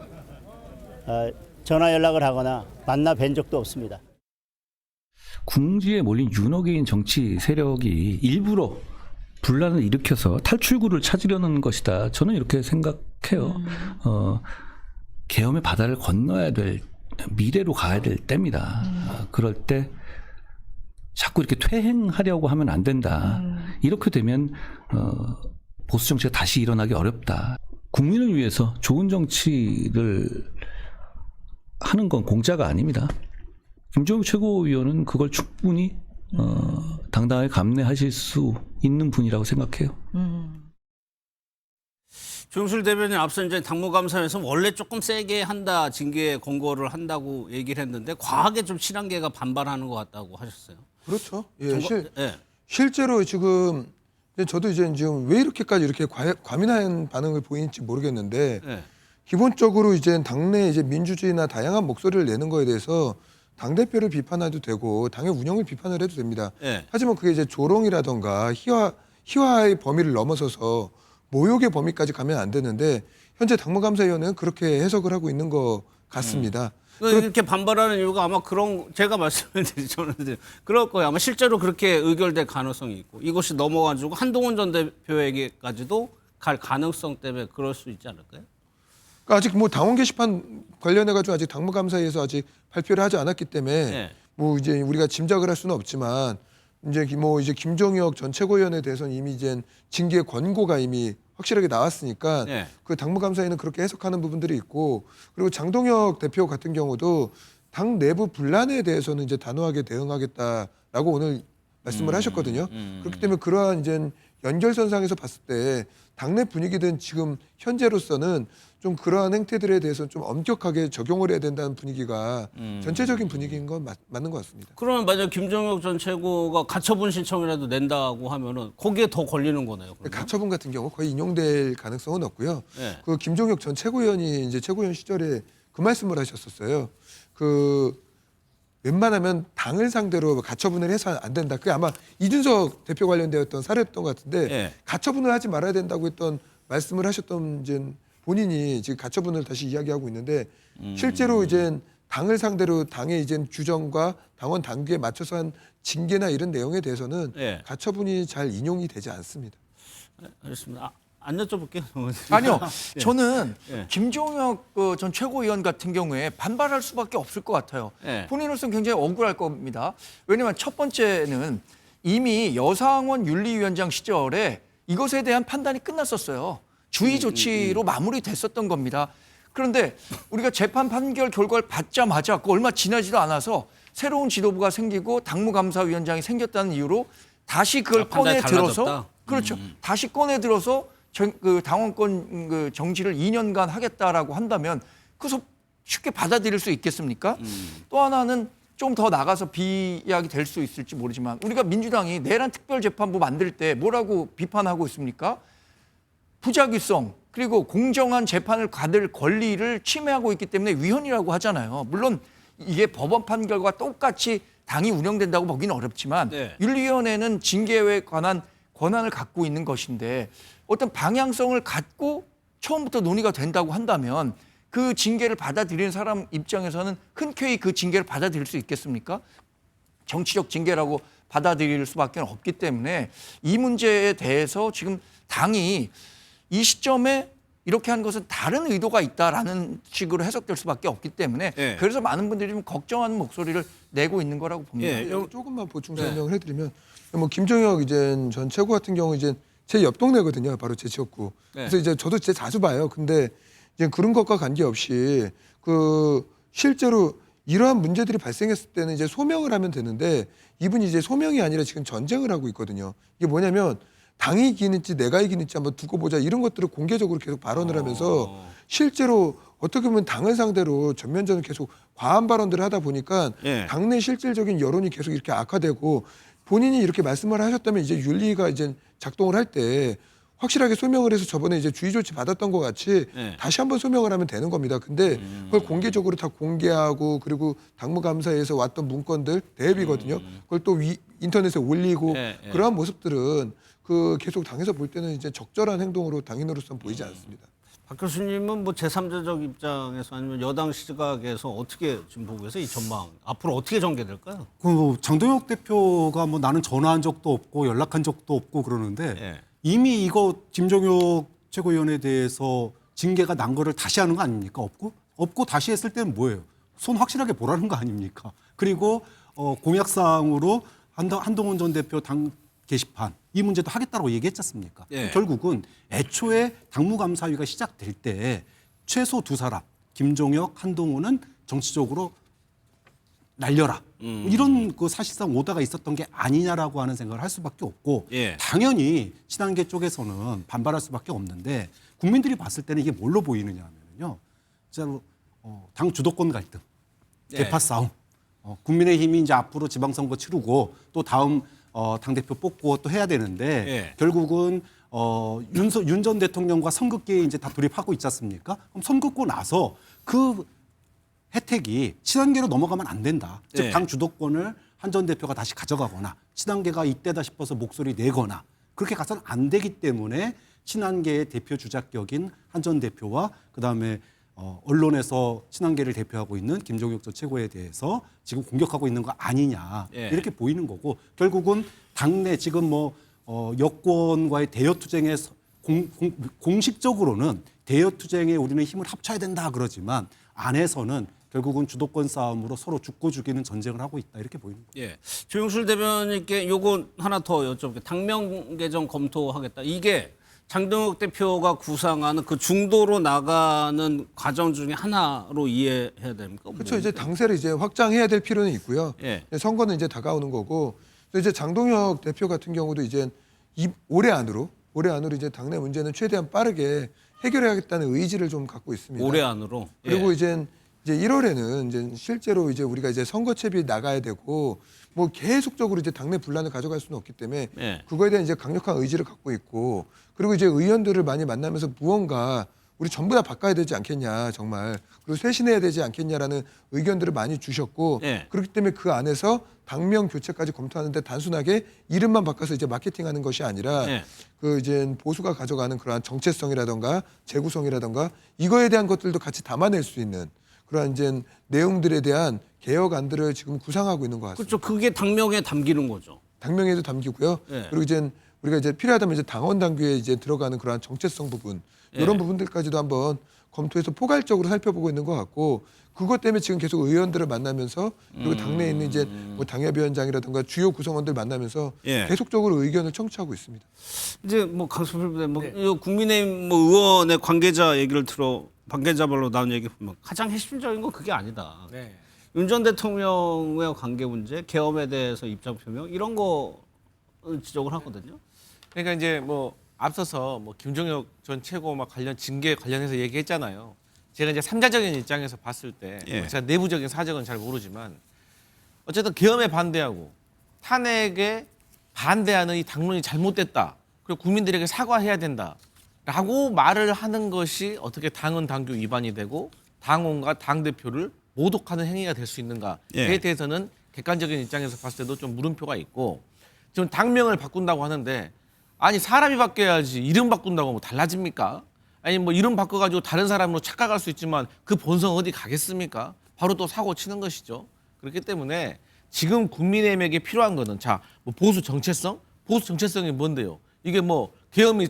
전화 연락을 하거나 만나 뵌 적도 없습니다. 궁지에 몰린 윤호개인 정치 세력이 일부러 분란을 일으켜서 탈출구를 찾으려는 것이다. 저는 이렇게 생각해요. 계엄의 바다를 건너야 될 미래로 가야 될 때입니다. 그럴 때 자꾸 이렇게 퇴행하려고 하면 안 된다. 이렇게 되면 보수 정치가 다시 일어나기 어렵다. 국민을 위해서 좋은 정치를 하는 건 공짜가 아닙니다. 김종욱 최고위원은 그걸 충분히 당당하게 감내하실 수 있는 분이라고 생각해요. 조영술 대변인 앞서 이제 당무감사에서 원래 조금 세게 한다, 징계 권고를 한다고 얘기를 했는데 과하게 좀 친한계가 반발하는 것 같다고 하셨어요. 그렇죠. 예, 실제로 지금 저도 이제 지금 왜 이렇게까지 이렇게 과민한 반응을 보이는지 모르겠는데 기본적으로 이제 당내 이제 민주주의나 다양한 목소리를 내는 거에 대해서 당 대표를 비판해도 되고 당의 운영을 비판을 해도 됩니다. 하지만 그게 이제 조롱이라던가 희화의 범위를 넘어서서 모욕의 범위까지 가면 안 되는데 현재 당무감사위원회는 그렇게 해석을 하고 있는 것 같습니다. 이렇게 반발하는 이유가 아마 제가 말씀을 드리죠. 그럴 거예요. 아마 실제로 그렇게 의결될 가능성이 있고 이것이 넘어가지고 한동훈 전 대표에게까지도 갈 가능성 때문에 그럴 수 있지 않을까요? 아직 뭐 당원 게시판 관련해 가지고 아직 당무감사에서 아직 발표를 하지 않았기 때문에 네. 뭐 이제 우리가 짐작을 할 수는 없지만 이제 뭐 이제 김종혁 전 최고위원에 대해서는 이미 이제 징계 권고가 이미 확실하게 나왔으니까 네. 그 당무감사에는 그렇게 해석하는 부분들이 있고 그리고 장동혁 대표 같은 경우도 당 내부 분란에 대해서는 이제 단호하게 대응하겠다라고 오늘 말씀을 하셨거든요. 그렇기 때문에 그러한 이제 연결선상에서 봤을 때 당내 분위기든 지금 현재로서는 좀 그러한 행태들에 대해서 좀 엄격하게 적용을 해야 된다는 분위기가 전체적인 분위기인 건 맞는 것 같습니다. 그러면 만약 김종혁 전 최고가 가처분 신청이라도 낸다고 하면은 거기에 더 걸리는 거네요. 그러면? 가처분 같은 경우 거의 인용될 가능성은 없고요. 네. 그 김종혁 전 최고위원이 이제 최고위원 시절에 그 말씀을 하셨었어요. 그 웬만하면 당을 상대로 가처분을 해서 안 된다. 그게 아마 이준석 대표 관련되었던 사례였던 것 같은데 네. 가처분을 하지 말아야 된다고 했던 말씀을 하셨던 이제 본인이 지금 가처분을 다시 이야기하고 있는데 실제로 이제 당을 상대로 당의 이제 규정과 당원 당규에 맞춰서 한 징계나 이런 내용에 대해서는 네. 가처분이 잘 인용이 되지 않습니다. 네, 알겠습니다. 안 여쭤볼게요. 아니요. 예. 저는 예. 김종혁 전 최고위원 같은 경우에 반발할 수밖에 없을 것 같아요. 예. 본인으로서는 굉장히 억울할 겁니다. 왜냐하면 첫 번째는 이미 여상원 윤리위원장 시절에 이것에 대한 판단이 끝났었어요. 주의 조치로 마무리됐었던 겁니다. 그런데 우리가 재판 판결 결과를 받자마자 그 얼마 지나지도 않아서 새로운 지도부가 생기고 당무감사위원장이 생겼다는 이유로 다시 그걸 꺼내 들어서 그렇죠. 다시 꺼내 들어서 그 당원권 그 정지를 2년간 하겠다라고 한다면 그것을 쉽게 받아들일 수 있겠습니까? 또 하나는 좀 더 나가서 비약이 될 수 있을지 모르지만 우리가 민주당이 내란 특별재판부 만들 때 뭐라고 비판하고 있습니까? 부작위성 그리고 공정한 재판을 받을 권리를 침해하고 있기 때문에 위헌이라고 하잖아요. 물론 이게 법원 판결과 똑같이 당이 운영된다고 보기는 어렵지만 네. 윤리위원회는 징계에 관한 권한을 갖고 있는 것인데 어떤 방향성을 갖고 처음부터 논의가 된다고 한다면 그 징계를 받아들이는 사람 입장에서는 흔쾌히 그 징계를 받아들일 수 있겠습니까? 정치적 징계라고 받아들일 수밖에 없기 때문에 이 문제에 대해서 지금 당이 이 시점에 이렇게 한 것은 다른 의도가 있다라는 식으로 해석될 수밖에 없기 때문에 예. 그래서 많은 분들이 좀 걱정하는 목소리를 내고 있는 거라고 봅니다. 예. 조금만 보충 설명을 해드리면 뭐 김종혁 이제 전 최고 같은 경우 이제 제 옆 동네거든요. 바로 제 지역구. 네. 그래서 이제 저도 진짜 자주 봐요. 근데 이제 그런 것과 관계없이 그 실제로 이러한 문제들이 발생했을 때는 이제 소명을 하면 되는데 이분이 이제 소명이 아니라 지금 전쟁을 하고 있거든요. 이게 뭐냐면 당이 이기는지 내가 이기는지 한번 두고 보자 이런 것들을 공개적으로 계속 발언을 하면서 실제로 어떻게 보면 당을 상대로 전면전을 계속 과한 발언들을 하다 보니까 예. 당내 실질적인 여론이 계속 이렇게 악화되고 본인이 이렇게 말씀을 하셨다면 이제 윤리가 이제 작동을 할 때 확실하게 소명을 해서 저번에 이제 주의 조치 받았던 것 같이 네. 다시 한번 소명을 하면 되는 겁니다. 근데 그걸 공개적으로 다 공개하고 그리고 당무감사에서 왔던 문건들 대비거든요. 그걸 또 인터넷에 올리고 네, 네. 그러한 모습들은 그 계속 당에서 볼 때는 이제 적절한 행동으로 당인으로서는 보이지 않습니다. 박 교수님은 뭐 제3자적 입장에서 아니면 여당 시각에서 어떻게 지금 보고 계세요? 이 전망 앞으로 어떻게 전개될까요? 그 장동혁 대표가 뭐 나는 전화한 적도 없고 연락한 적도 없고 그러는데 예. 이미 이거 김종혁 최고위원에 대해서 징계가 난 거를 다시 하는 거 아닙니까? 없고 다시 했을 때는 뭐예요? 손 확실하게 보라는 거 아닙니까? 그리고 공약사항으로 한동훈 전 대표 당 게시판 이 문제도 하겠다고 얘기했지 않습니까? 예. 결국은 애초에 당무감사위가 시작될 때 최소 두 사람 김종혁, 한동훈은 정치적으로 날려라. 이런 그 사실상 오다가 있었던 게 아니냐라고 하는 생각을 할 수밖에 없고 예. 당연히 친한계 쪽에서는 반발할 수밖에 없는데 국민들이 봤을 때는 이게 뭘로 보이느냐 하면요. 진짜로 당 주도권 갈등, 개파 싸움, 국민의힘이 이제 앞으로 지방선거 치르고 또 다음 당대표 뽑고 또 해야 되는데 예. 결국은 윤 전 대통령과 선긋기에 이제 다 돌입하고 있지 않습니까? 그럼 선긋고 나서 그 혜택이 친한계로 넘어가면 안 된다. 즉 네. 당 주도권을 한 전 대표가 다시 가져가거나 친한계가 이때다 싶어서 목소리 내거나 그렇게 가서는 안 되기 때문에 친한계의 대표 주자격인 한 전 대표와 그다음에 언론에서 친한계를 대표하고 있는 김종혁 전 최고에 대해서 지금 공격하고 있는 거 아니냐 이렇게 보이는 거고 결국은 당내 지금 뭐 여권과의 대여 투쟁에 공식적으로는 대여 투쟁에 우리는 힘을 합쳐야 된다 그러지만 안에서는 결국은 주도권 싸움으로 서로 죽고 죽이는 전쟁을 하고 있다 이렇게 보이는 거죠. 예. 조영술 대변인께 요거 하나 더 여쭤볼게요. 당명 개정 검토하겠다. 이게 장동혁 대표가 구상하는 그 중도로 나가는 과정 중에 하나로 이해해야 됩니까? 그렇죠. 이제 당세를 이제 확장해야 될 필요는 있고요. 예. 선거는 이제 다가오는 거고, 또 이제 장동혁 대표 같은 경우도 이제 올해 안으로 이제 당내 문제는 최대한 빠르게 해결해야겠다는 의지를 좀 갖고 있습니다. 올해 안으로. 그리고 이제 1월에는 이제 실제로 이제 우리가 이제 선거채비 나가야 되고 뭐 계속적으로 이제 당내 분란을 가져갈 수는 없기 때문에 예. 그거에 대한 이제 강력한 의지를 갖고 있고, 그리고 이제 의원들을 많이 만나면서 무언가 우리 전부 다 바꿔야 되지 않겠냐 정말, 그리고 쇄신해야 되지 않겠냐라는 의견들을 많이 주셨고 예. 그렇기 때문에 그 안에서 당명 교체까지 검토하는데 단순하게 이름만 바꿔서 이제 마케팅하는 것이 아니라 예. 그 이제 보수가 가져가는 그러한 정체성이라던가 재구성이라던가 이거에 대한 것들도 같이 담아낼 수 있는 그러한 이제 내용들에 대한 개혁안들을 지금 구상하고 있는 것 같습니다. 그렇죠. 그게 당명에 담기는 거죠. 당명에도 담기고요. 예. 그리고 이제 우리가 이제 필요하다면 이제 당원 당규에 이제 들어가는 그러한 정체성 부분 이런 예. 부분들까지도 한번 검토해서 포괄적으로 살펴보고 있는 것 같고, 그것 때문에 지금 계속 의원들을 만나면서 그리고 당내에 있는 이제 뭐 당협위원장이라든가 주요 구성원들 만나면서 예. 계속적으로 의견을 청취하고 있습니다. 이제 뭐 강수필 부대 이 국민의힘 뭐 의원의 관계자 얘기를 관계자별로 나온 얘기 보면 가장 핵심적인 건 그게 아니다. 네. 윤 전 대통령의 관계 문제, 계엄에 대해서 입장 표명 이런 거 지적을 하거든요. 그러니까 이제 뭐 앞서서 뭐 김종혁 전 최고 막 관련 징계 관련해서 얘기했잖아요. 제가 이제 삼자적인 입장에서 봤을 때 예. 제가 내부적인 사정은 잘 모르지만 어쨌든 계엄에 반대하고 탄핵에 반대하는 이 당론이 잘못됐다. 그리고 국민들에게 사과해야 된다라고 말을 하는 것이 어떻게 당헌 당규 위반이 되고 당원과 당 대표를 모독하는 행위가 될 수 있는가에 예. 대해서는 객관적인 입장에서 봤을 때도 좀 물음표가 있고, 지금 당명을 바꾼다고 하는데 아니 사람이 바뀌어야지 이름 바꾼다고 뭐 달라집니까? 아니 뭐 이름 바꿔가지고 다른 사람으로 착각할 수 있지만 그 본성 어디 가겠습니까? 바로 또 사고 치는 것이죠. 그렇기 때문에 지금 국민의힘에게 필요한 거는 자, 뭐 보수 정체성? 보수 정체성이 뭔데요? 이게 뭐 계엄에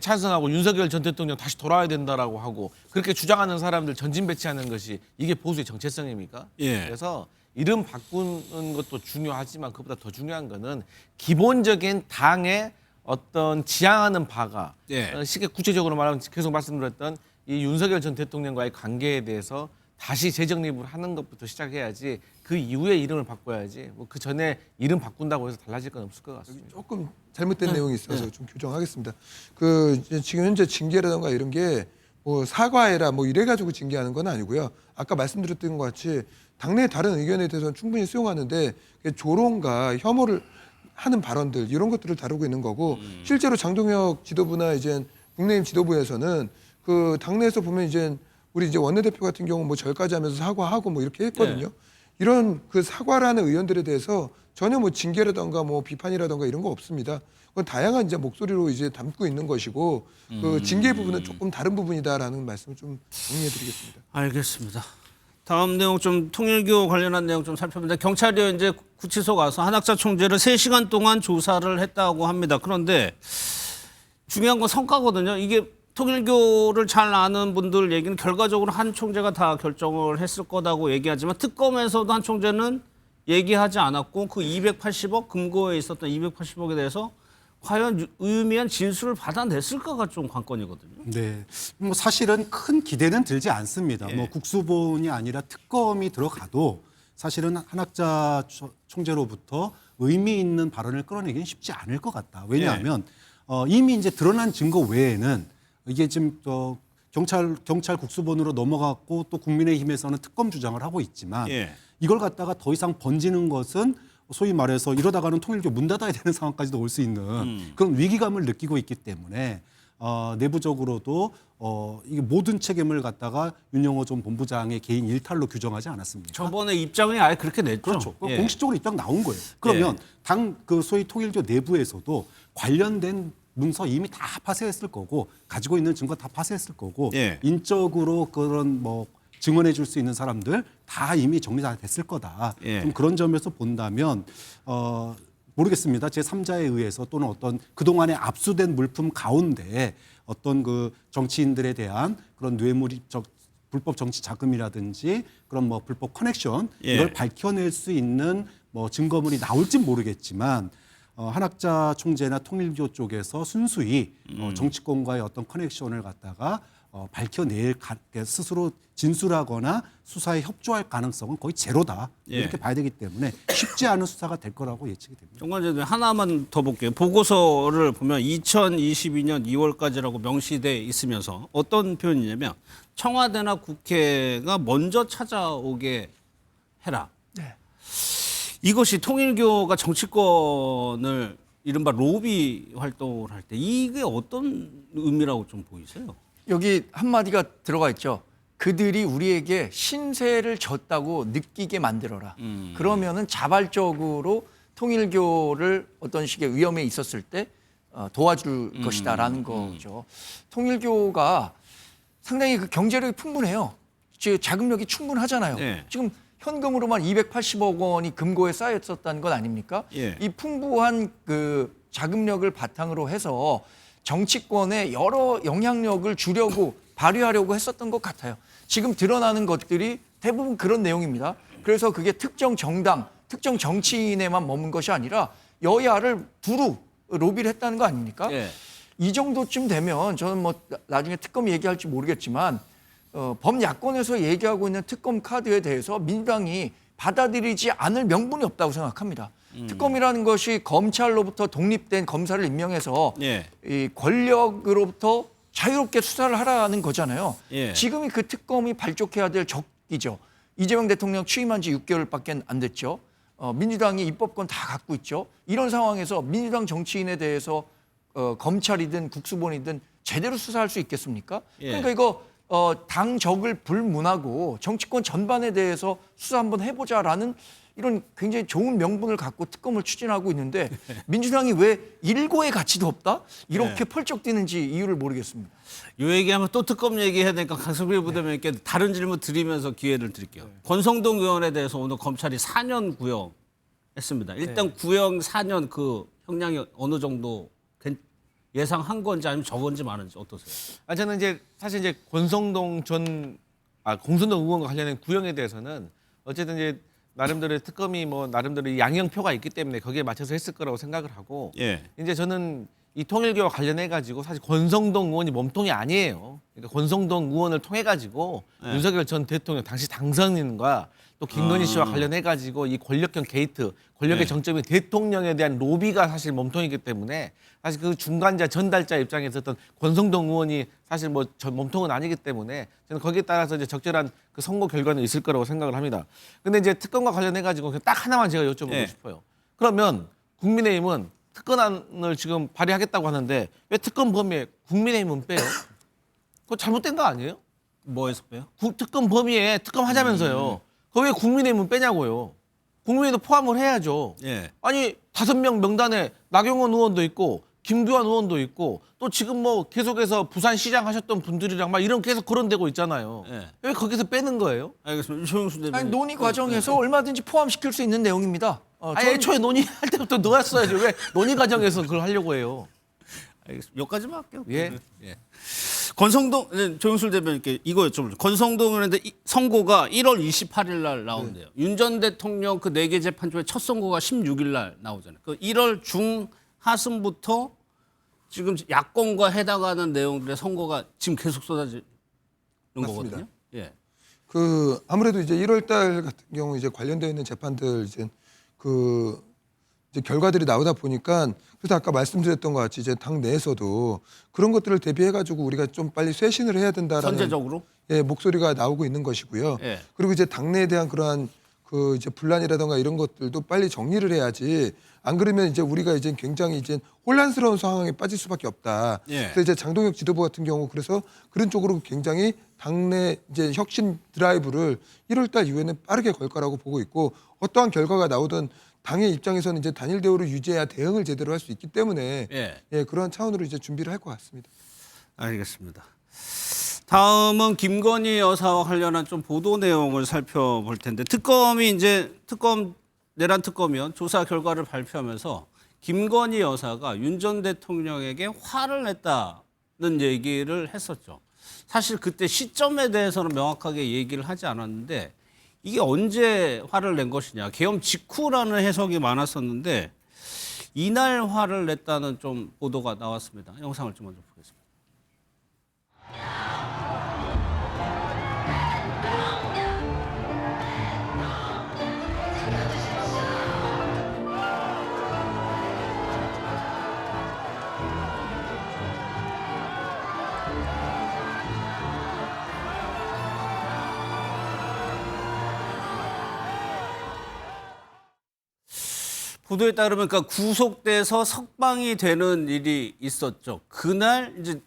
찬성하고 윤석열 전 대통령 다시 돌아와야 된다라고 하고 그렇게 주장하는 사람들 전진 배치하는 것이 이게 보수의 정체성입니까? 예. 그래서 이름 바꾸는 것도 중요하지만 그보다 더 중요한 거는 기본적인 당의 어떤 지향하는 바가 예. 쉽게 구체적으로 말하면 계속 말씀드렸던 이 윤석열 전 대통령과의 관계에 대해서 다시 재정립을 하는 것부터 시작해야지 그 이후에 이름을 바꿔야지 뭐 그 전에 이름 바꾼다고 해서 달라질 건 없을 것 같습니다. 조금 잘못된 내용이 있어서 좀 교정하겠습니다. 그 이제 지금 현재 징계라든가 이런 게 뭐 사과해라 뭐 이래 가지고 징계하는 건 아니고요. 아까 말씀드렸던 것 같이 당내 다른 의견에 대해서는 충분히 수용하는데 조롱과 혐오를 하는 발언들 이런 것들을 다루고 있는 거고, 실제로 장동혁 지도부나 이제 국민의힘 지도부에서는 그 당내에서 보면 이제 우리 이제 원내대표 같은 경우 뭐 절까지 하면서 사과하고 뭐 이렇게 했거든요. 이런 그 사과라는 의원들에 대해서 전혀 뭐 징계라던가 뭐 비판이라던가 이런 거 없습니다. 그건 다양한 이제 목소리로 이제 담고 있는 것이고 그 징계 부분은 조금 다른 부분이다라는 말씀을 좀 정리해드리겠습니다. 알겠습니다. 다음 내용 좀 통일교 관련한 내용 좀 살펴보는데 경찰이 이제 구치소 가서 한학자 총재를 3시간 동안 조사를 했다고 합니다. 그런데 중요한 건 성과거든요. 이게 통일교를 잘 아는 분들 얘기는 결과적으로 한 총재가 다 결정을 했을 거다고 얘기하지만 특검에서도 한 총재는 얘기하지 않았고 그 280억 금고에 있었던 280억에 대해서 과연 의미한 진술을 받아냈을까가 좀 관건이거든요. 네, 뭐 사실은 큰 기대는 들지 않습니다. 예. 뭐 국수본이 아니라 특검이 들어가도 사실은 한학자 총재로부터 의미 있는 발언을 끌어내기는 쉽지 않을 것 같다. 왜냐하면 이미 이제 드러난 증거 외에는 이게 지금 경찰 국수본으로 넘어갔고 또 국민의힘에서는 특검 주장을 하고 있지만 예. 이걸 갖다가 더 이상 번지는 것은 소위 말해서 이러다가는 통일교 문 닫아야 되는 상황까지도 올 수 있는 그런 위기감을 느끼고 있기 때문에 내부적으로도 이게 모든 책임을 갖다가 윤영호 전 본부장의 개인 일탈로 규정하지 않았습니까? 저번에 입장이 아예 그렇게 냈죠. 그렇죠. 예. 공식적으로 입장 나온 거예요. 그러면 당 그 소위 통일교 내부에서도 관련된 문서 이미 다 파쇄했을 거고 가지고 있는 증거 다 파쇄했을 거고 예. 인적으로 그런 뭐 증언해 줄 수 있는 사람들 다 이미 정리 다 됐을 거다. 예. 좀 그런 점에서 본다면 모르겠습니다. 제3자에 의해서 또는 어떤 그동안에 압수된 물품 가운데 어떤 그 정치인들에 대한 그런 뇌물적 불법 정치 자금이라든지 그런 뭐 불법 커넥션 이걸 밝혀낼 수 있는 뭐 증거물이 나올지 모르겠지만 한학자 총재나 통일교 쪽에서 순수히 정치권과의 어떤 커넥션을 갖다가 밝혀낼 스스로 진술하거나 수사에 협조할 가능성은 거의 제로다 이렇게 봐야 되기 때문에 쉽지 않은 수사가 될 거라고 예측이 됩니다. 정관장님 하나만 더 볼게요. 보고서를 보면 2022년 2월까지라고 명시돼 있으면서 어떤 표현이냐면 청와대나 국회가 먼저 찾아오게 해라. 네. 이것이 통일교가 정치권을 이른바 로비 활동을 할 때 이게 어떤 의미라고 좀 보이세요? 여기 한마디가 들어가 있죠. 그들이 우리에게 신세를 졌다고 느끼게 만들어라. 그러면은 자발적으로 통일교를 어떤 식의 위험에 있었을 때 도와줄 것이다라는 거죠. 통일교가 상당히 그 경제력이 풍부해요. 자금력이 충분하잖아요. 네. 지금 현금으로만 280억 원이 금고에 쌓여 있었다는 건 아닙니까? 이 풍부한 그 자금력을 바탕으로 해서 정치권의 여러 영향력을 주려고 발휘하려고 했었던 것 같아요. 지금 드러나는 것들이 대부분 그런 내용입니다. 그래서 그게 특정 정당, 특정 정치인에만 머문 것이 아니라 여야를 두루 로비를 했다는 거 아닙니까? 이 정도쯤 되면 저는 뭐 나중에 특검 얘기할지 모르겠지만 범야권에서 얘기하고 있는 특검 카드에 대해서 민주당이 받아들이지 않을 명분이 없다고 생각합니다. 특검이라는 것이 검찰로부터 독립된 검사를 임명해서 이 권력으로부터 자유롭게 수사를 하라는 거잖아요. 지금이 그 특검이 발족해야 될 적기죠. 이재명 대통령 취임한 지 6개월밖에 안 됐죠. 민주당이 입법권 다 갖고 있죠. 이런 상황에서 민주당 정치인에 대해서 검찰이든 국수본이든 제대로 수사할 수 있겠습니까? 그러니까 이거 당적을 불문하고 정치권 전반에 대해서 수사 한번 해보자라는 이런 굉장히 좋은 명분을 갖고 특검을 추진하고 있는데 민주당이 왜 일고의 가치도 없다? 이렇게 펄쩍 뛰는지 이유를 모르겠습니다. 이 얘기하면 또 특검 얘기해야 되니까 강성필 부대변인께 다른 질문 드리면서 기회를 드릴게요. 권성동 의원에 대해서 오늘 검찰이 4년 구형했습니다. 일단 구형 4년 그 형량이 어느 정도 예상한 건지 아니면 적은지 많은지 어떠세요? 저는 이제 사실 이제 권성동 공선동 의원과 관련된 구형에 대해서는 어쨌든 이제 나름대로의 특검이 뭐 나름대로 양형표가 있기 때문에 거기에 맞춰서 했을 거라고 생각을 하고 이제 저는 이 통일교와 관련해 가지고 사실 권성동 의원이 몸통이 아니에요. 그러니까 권성동 의원을 통해 가지고 윤석열 전 대통령 당시 당선인과 또 김건희 씨와 관련해 가지고 이 권력형 게이트, 권력의 정점인 대통령에 대한 로비가 사실 몸통이기 때문에 사실 그 중간자 전달자 입장에서 어떤 권성동 의원이 사실 뭐 몸통은 아니기 때문에 저는 거기에 따라서 이제 적절한 그 선고 결과는 있을 거라고 생각을 합니다. 근데 이제 특검과 관련해 가지고 딱 하나만 제가 여쭤보고 싶어요. 그러면 국민의힘은 특검안을 지금 발의하겠다고 하는데 왜 특검 범위에 국민의힘은 빼요? 그거 잘못된 거 아니에요? 뭐에서 빼요? 특검 범위에 특검하자면서요. 그거 왜 국민의힘은 빼냐고요. 국민의힘도 포함을 해야죠. 아니 5명 명단에 나경원 의원도 있고 김두한 의원도 있고 또 지금 뭐 계속해서 부산시장 하셨던 분들이랑 막 이런 계속 거론되고 있잖아요. 왜 거기서 빼는 거예요? 알겠습니다. 조영수 대변인. 아니, 논의 과정에서 얼마든지 포함시킬 수 있는 내용입니다. 아니 애초에 논의할 때부터 넣었어야죠. 왜 논의 과정에서 그걸 하려고 해요? 알겠습니다. 여기까지만 할게요. 권성동, 조영수 대변인께 이거 여쭤보죠. 권성동 의원인데 선고가 1월 28일 날 나온대요. 윤 전 대통령 그 4개 재판 중에 첫 선고가 16일 날 나오잖아요. 그 1월 중하순부터 지금 야권과 해당하는 내용들의 선고가 지금 계속 쏟아지는 맞습니다. 거거든요. 그 아무래도 이제 1월 달 같은 경우 이제 관련되어 있는 재판들 이제 이제 결과들이 나오다 보니까 그래서 아까 말씀드렸던 것 같이 이제 당 내에서도 그런 것들을 대비해 가지고 우리가 좀 빨리 쇄신을 해야 된다라는 선제적으로 목소리가 나오고 있는 것이고요. 그리고 이제 당내에 대한 그러한 그 이제 분란이라든가 이런 것들도 빨리 정리를 해야지 안 그러면 이제 우리가 이제 굉장히 이제 혼란스러운 상황에 빠질 수밖에 없다. 그래서 이제 장동혁 지도부 같은 경우 그래서 그런 쪽으로 굉장히 당내 이제 혁신 드라이브를 1월 달 이후에는 빠르게 걸 거라고 보고 있고 어떠한 결과가 나오든 당의 입장에서는 이제 단일 대우를 유지해야 대응을 제대로 할 수 있기 때문에 그런 차원으로 이제 준비를 할 것 같습니다. 알겠습니다. 다음은 김건희 여사와 관련한 좀 보도 내용을 살펴볼 텐데 특검이 이제 내란 특검위원 조사 결과를 발표하면서 김건희 여사가 윤 전 대통령에게 화를 냈다는 얘기를 했었죠. 사실 그때 시점에 대해서는 명확하게 얘기를 하지 않았는데 이게 언제 화를 낸 것이냐. 계엄 직후라는 해석이 많았었는데 이날 화를 냈다는 좀 보도가 나왔습니다. 영상을 좀 먼저 보겠습니다. 보도에 따르면 그러니까 구속돼서 석방이 되는 일이 있었죠. 그날 이제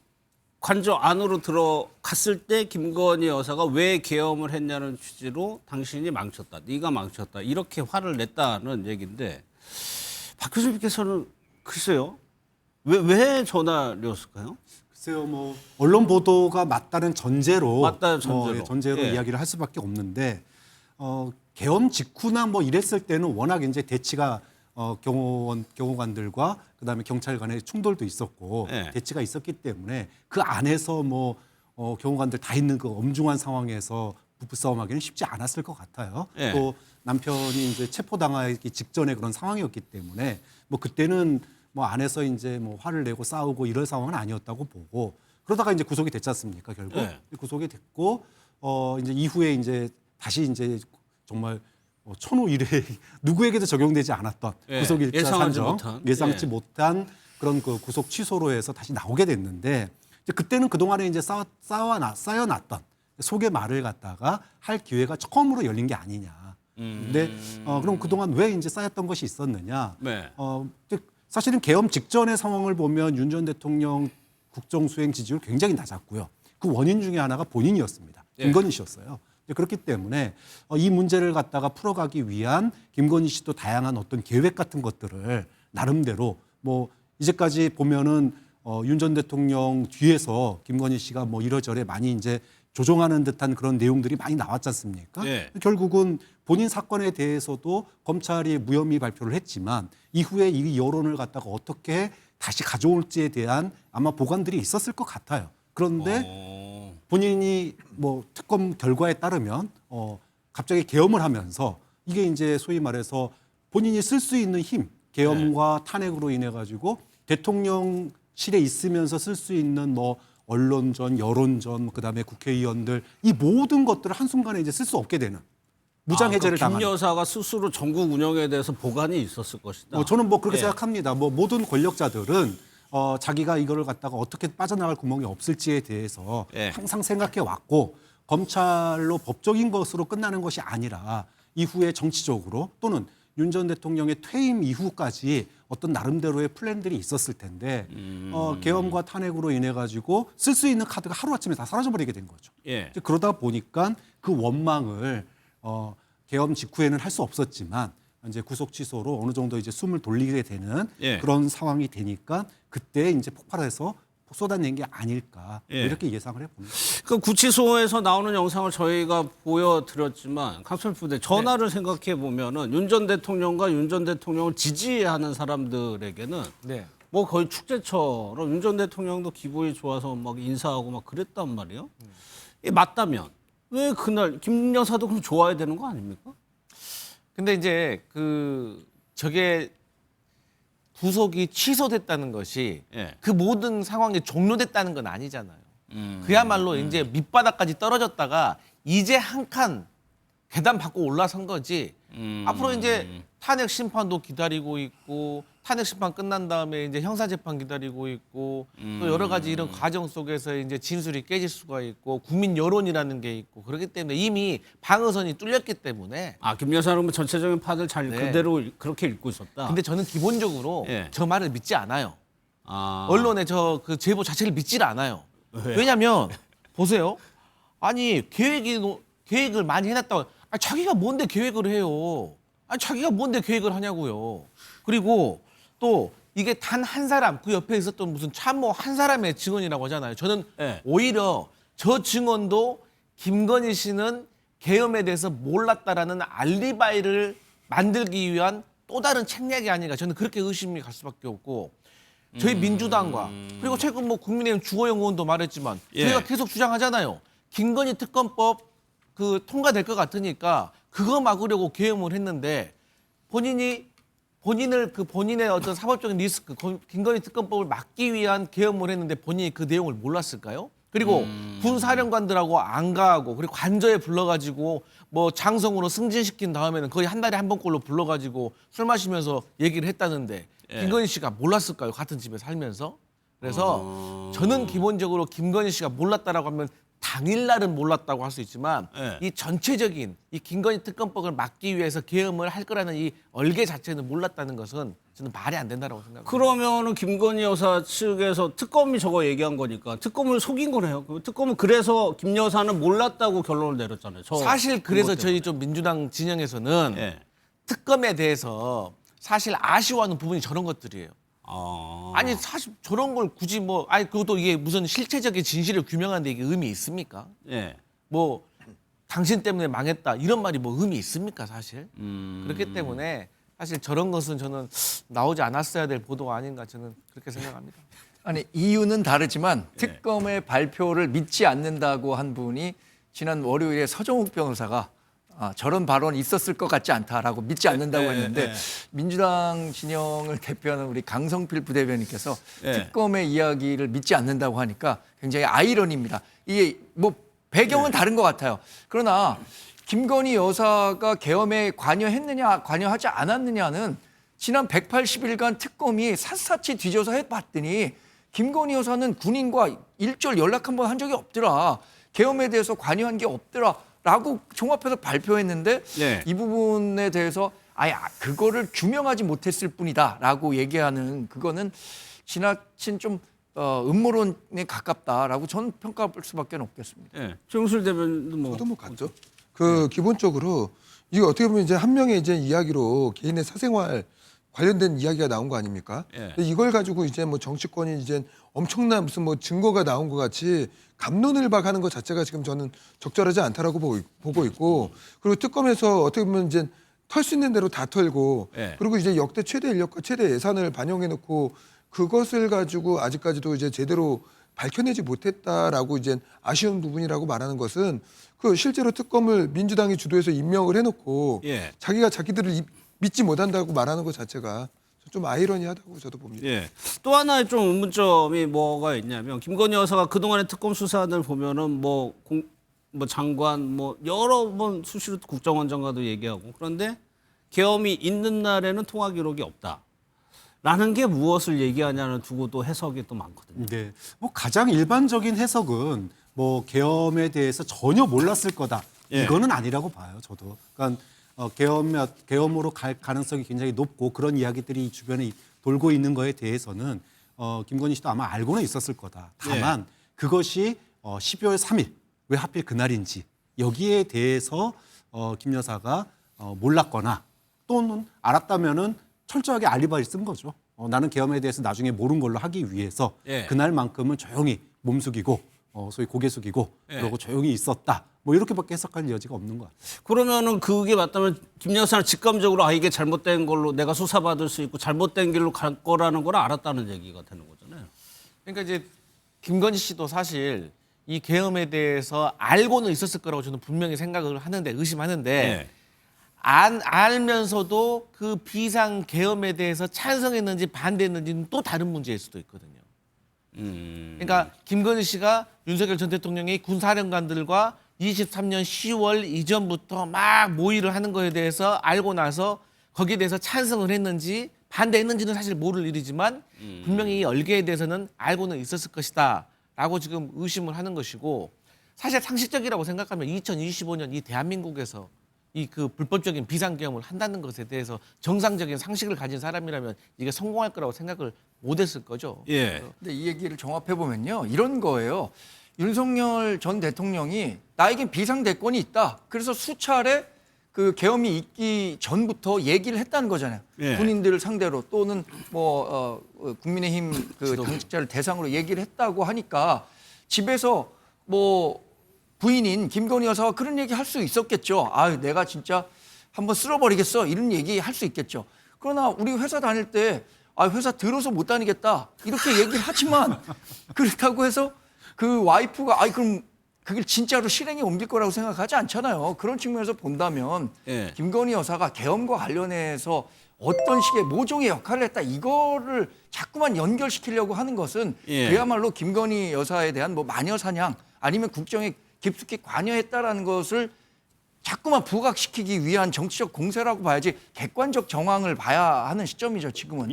관저 안으로 들어갔을 때 김건희 여사가 왜 계엄을 했냐는 취지로 당신이 망쳤다, 네가 망쳤다 이렇게 화를 냈다는 얘기인데 박 교수님께서는 글쎄요 왜 전화를 글쎄요, 뭐 언론 보도가 맞다는 전제로 전제로 예. 이야기를 할 수밖에 없는데 계엄 직후나 뭐 이랬을 때는 워낙 이제 대치가 경호관들과 그다음에 경찰 간의 충돌도 있었고 예. 대치가 있었기 때문에 그 안에서 뭐 경호관들 다 있는 그 엄중한 상황에서 부부싸움하기는 쉽지 않았을 것 같아요. 예. 또 남편이 이제 체포당하기 직전에 그런 상황이었기 때문에 뭐 그때는 뭐 안에서 이제 뭐 화를 내고 싸우고 이럴 상황은 아니었다고 보고 그러다가 이제 구속이 됐지 않습니까 결국 예. 구속이 됐고 이제 이후에 이제 다시 이제 정말 천호 이래 누구에게도 적용되지 않았던 예, 구속일자 예상하지 산정 못한. 예상치 예. 못한 그런 그 구속 취소로 해서 다시 나오게 됐는데 이제 그때는 그 동안에 이제 쌓여놨던 속의 말을 갖다가 할 기회가 처음으로 열린 게 아니냐. 근데 그럼 그 동안 왜 이제 쌓였던 것이 있었느냐? 네. 사실은 계엄 직전의 상황을 보면 윤 전 대통령 국정 수행 지지율 굉장히 낮았고요. 그 원인 중에 하나가 본인이었습니다. 예. 김건희 씨였어요. 그렇기 때문에 이 문제를 갖다가 풀어가기 위한 김건희 씨도 다양한 어떤 계획 같은 것들을 나름대로 뭐 이제까지 보면은 윤 전 대통령 뒤에서 김건희 씨가 뭐 이러저래 많이 이제 조종하는 듯한 그런 내용들이 많이 나왔지 않습니까? 예. 결국은 본인 사건에 대해서도 검찰이 무혐의 발표를 했지만 이후에 이 여론을 갖다가 어떻게 다시 가져올지에 대한 아마 보관들이 있었을 것 같아요. 그런데 본인이 뭐 특검 결과에 따르면 갑자기 계엄을 하면서 이게 이제 소위 말해서 본인이 쓸 수 있는 힘, 계엄과 탄핵으로 인해 가지고 대통령실에 있으면서 쓸 수 있는 뭐 언론전, 여론전, 그다음에 국회의원들 이 모든 것들을 한순간에 이제 쓸 수 없게 되는 무장해제를 김 당하는. 여사가 스스로 전국 운영에 대해서 보관이 있었을 것이다. 저는 뭐 그렇게 예. 생각합니다. 뭐 모든 권력자들은 자기가 이거를 갖다가 어떻게 빠져나갈 구멍이 없을지에 대해서 예. 항상 생각해 왔고 검찰로 법적인 것으로 끝나는 것이 아니라 이후에 정치적으로 또는 윤 전 대통령의 퇴임 이후까지 어떤 나름대로의 플랜들이 있었을 텐데 계엄과 탄핵으로 인해 가지고 쓸 수 있는 카드가 하루아침에 다 사라져버리게 된 거죠. 예. 이제 그러다 보니까 그 원망을 계엄 직후에는 할 수 없었지만 이제 구속 취소로 어느 정도 이제 숨을 돌리게 되는 예. 그런 상황이 되니까 그때 이제 폭발해서 쏟아낸 게 아닐까 예. 이렇게 예상을 해봅니다. 그 구치소에서 나오는 영상을 저희가 보여드렸지만 강철 부대 전화를 생각해 보면은 윤 전 대통령과 윤 전 대통령을 지지하는 사람들에게는 네. 뭐 거의 축제처럼 윤 전 대통령도 기분이 좋아서 막 인사하고 막 그랬단 말이에요. 이게 맞다면 왜 그날 김 여사도 그럼 좋아야 되는 거 아닙니까? 근데 이제 저게 구속이 취소됐다는 것이 예. 그 모든 상황이 종료됐다는 건 아니잖아요. 그야말로 이제 밑바닥까지 떨어졌다가 이제 한 칸 계단 받고 올라선 거지. 앞으로 이제 탄핵 심판도 기다리고 있고 탄핵 심판 끝난 다음에 이제 형사 재판 기다리고 있고 또 여러 가지 이런 과정 속에서 이제 진술이 깨질 수가 있고 국민 여론이라는 게 있고 그렇기 때문에 이미 방어선이 뚫렸기 때문에 김 여사는 전체적인 판을 잘 네. 그대로 그렇게 읽고 있었다. 근데 저는 기본적으로 예. 저 말을 믿지 않아요. 아. 언론의 그 제보 자체를 믿지를 않아요. 왜요? 왜냐면 보세요. 아니 계획을 많이 해놨다고. 자기가 뭔데 계획을 해요. 자기가 뭔데 계획을 하냐고요. 그리고 또 이게 단 한 사람 그 옆에 있었던 무슨 참모 한 사람의 증언이라고 하잖아요. 저는 네. 오히려 저 증언도 김건희 씨는 계엄에 대해서 몰랐다라는 알리바이를 만들기 위한 또 다른 책략이 아닌가 저는 그렇게 의심이 갈 수밖에 없고 저희 민주당과 그리고 최근 뭐 국민의힘 주호영 의원도 말했지만 저희가 계속 주장하잖아요. 김건희 특검법 그 통과될 것 같으니까 그거 막으려고 계엄을 했는데 본인의 어떤 사법적인 리스크, 김건희 특검법을 막기 위한 계엄을 했는데 본인이 그 내용을 몰랐을까요? 그리고 군 사령관들하고 안가하고 그리고 관저에 불러가지고 뭐 장성으로 승진시킨 다음에는 거의 한 달에 한 번꼴로 불러가지고 술 마시면서 얘기를 했다는데 김건희 씨가 몰랐을까요? 같은 집에 살면서. 그래서 저는 기본적으로 김건희 씨가 몰랐다라고 하면 당일날은 몰랐다고 할 수 있지만 이 전체적인 이 김건희 특검법을 막기 위해서 계엄을 할 거라는 이 얼개 자체는 몰랐다는 것은 저는 말이 안 된다라고 생각합니다. 그러면은 김건희 여사 측에서 특검이 저거 얘기한 거니까 특검을 속인 거네요. 특검은 그래서 김 여사는 몰랐다고 결론을 내렸잖아요. 사실 그래서 저희 좀 민주당 진영에서는 특검에 대해서 사실 아쉬워하는 부분이 저런 것들이에요. 아니 사실 저런 걸 굳이 뭐 아니 그것도 이게 무슨 실체적인 진실을 규명하는데 이게 의미 있습니까? 뭐 당신 때문에 망했다 이런 말이 뭐 의미 있습니까 사실? 그렇기 때문에 사실 저런 것은 저는 나오지 않았어야 될 보도가 아닌가 저는 그렇게 생각합니다. 아니 이유는 다르지만 특검의 발표를 믿지 않는다고 한 분이 지난 월요일에 서정욱 변호사가 저런 발언이 있었을 것 같지 않다라고 믿지 않는다고 했는데 민주당 진영을 대표하는 우리 강성필 부대변인께서 특검의 이야기를 믿지 않는다고 하니까 굉장히 아이러니입니다. 이게 뭐 배경은 다른 것 같아요. 그러나 김건희 여사가 계엄에 관여했느냐 관여하지 않았느냐는 지난 180일간 특검이 샅샅이 뒤져서 해봤더니 김건희 여사는 군인과 일절 연락 한 번 한 적이 없더라. 계엄에 대해서 관여한 게 없더라. 라고 종합해서 발표했는데 이 부분에 대해서 그거를 규명하지 못했을 뿐이다라고 얘기하는 그거는 지나친 좀 음모론에 가깝다라고 저는 평가할 수밖에 없겠습니다. 최용술 대변인도 뭐 저도 뭐 같죠. 그 기본적으로 이거 어떻게 보면 이제 한 명의 이제 이야기로 개인의 사생활 관련된 이야기가 나온 거 아닙니까? 근데 이걸 가지고 이제 뭐 정치권이 이제 엄청난 무슨 뭐 증거가 나온 것 같이 갑론을박하는 것 자체가 지금 저는 적절하지 않다라고 보고 있고 그리고 특검에서 어떻게 보면 이제 털 수 있는 대로 다 털고 그리고 이제 역대 최대 인력과 최대 예산을 반영해 놓고 그것을 가지고 아직까지도 이제 제대로 밝혀내지 못했다라고 이제 아쉬운 부분이라고 말하는 것은 그 실제로 특검을 민주당이 주도해서 임명을 해놓고 자기가 자기들을 믿지 못한다고 말하는 것 자체가 좀 아이러니하다고 저도 봅니다. 또 하나의 좀 의문점이 뭐가 있냐면 김건희 여사가 그동안의 특검 수사들 보면은 뭐 장관 뭐 여러 번 수시로 국정원장과도 얘기하고 그런데 계엄이 있는 날에는 통화 기록이 없다라는 게 무엇을 얘기하냐는 두고 또 해석이 또 많거든요. 네, 뭐 가장 일반적인 해석은 뭐 계엄에 대해서 전혀 몰랐을 거다. 이거는 아니라고 봐요, 저도. 그러니까 계엄으로 갈 가능성이 굉장히 높고 그런 이야기들이 주변에 돌고 있는 거에 대해서는 김건희 씨도 아마 알고는 있었을 거다. 다만 그것이 12월 3일 왜 하필 그날인지 여기에 대해서 김 여사가 몰랐거나 또는 알았다면은 철저하게 알리바이를 쓴 거죠. 나는 계엄에 대해서 나중에 모른 걸로 하기 위해서 그날만큼은 조용히 몸 숙이고 소위 고개 숙이고 그러고 조용히 있었다. 뭐 이렇게밖에 해석할 여지가 없는 것 같아요. 그러면은 그게 맞다면 김 여사는 직감적으로 이게 잘못된 걸로 내가 수사받을 수 있고 잘못된 길로 갈 거라는 걸 알았다는 얘기가 되는 거잖아요. 그러니까 이제 김건희 씨도 사실 이 계엄에 대해서 알고는 있었을 거라고 저는 분명히 생각을 하는데 의심하는데 알면서도 그 비상 계엄에 대해서 찬성했는지 반대했는지는 또 다른 문제일 수도 있거든요. 그러니까 김건희 씨가 윤석열 전 대통령이 군사령관들과 23년 10월 이전부터 막 모의를 하는 거에 대해서 알고 나서 거기에 대해서 찬성을 했는지 반대했는지는 사실 모를 일이지만 분명히 이 얼개에 대해서는 알고는 있었을 것이다 라고 지금 의심을 하는 것이고 사실 상식적이라고 생각하면 2025년 이 대한민국에서 이 그 불법적인 비상계엄을 한다는 것에 대해서 정상적인 상식을 가진 사람이라면 이게 성공할 거라고 생각을 못했을 거죠. 근데 이 얘기를 종합해 보면요, 이런 거예요. 윤석열 전 대통령이 나에겐 비상대권이 있다. 그래서 수차례 그 계엄이 있기 전부터 얘기를 했다는 거잖아요. 군인들을 상대로 또는 뭐 국민의힘 그 당직자를 대상으로 얘기를 했다고 하니까 집에서 뭐 부인인 김건희 여사가 그런 얘기 할 수 있었겠죠. 내가 진짜 한번 쓸어버리겠어 이런 얘기 할 수 있겠죠. 그러나 우리 회사 다닐 때 회사 들어서 못 다니겠다 이렇게 얘기를 하지만 그렇다고 해서 그 와이프가 그럼 그게 진짜로 실행에 옮길 거라고 생각하지 않잖아요. 그런 측면에서 본다면 김건희 여사가 계엄과 관련해서 어떤 식의 모종의 역할을 했다 이거를 자꾸만 연결시키려고 하는 것은 그야말로 김건희 여사에 대한 뭐 마녀 사냥 아니면 국정에 깊숙이 관여했다라는 것을 자꾸만 부각시키기 위한 정치적 공세라고 봐야지 객관적 정황을 봐야 하는 시점이죠, 지금은.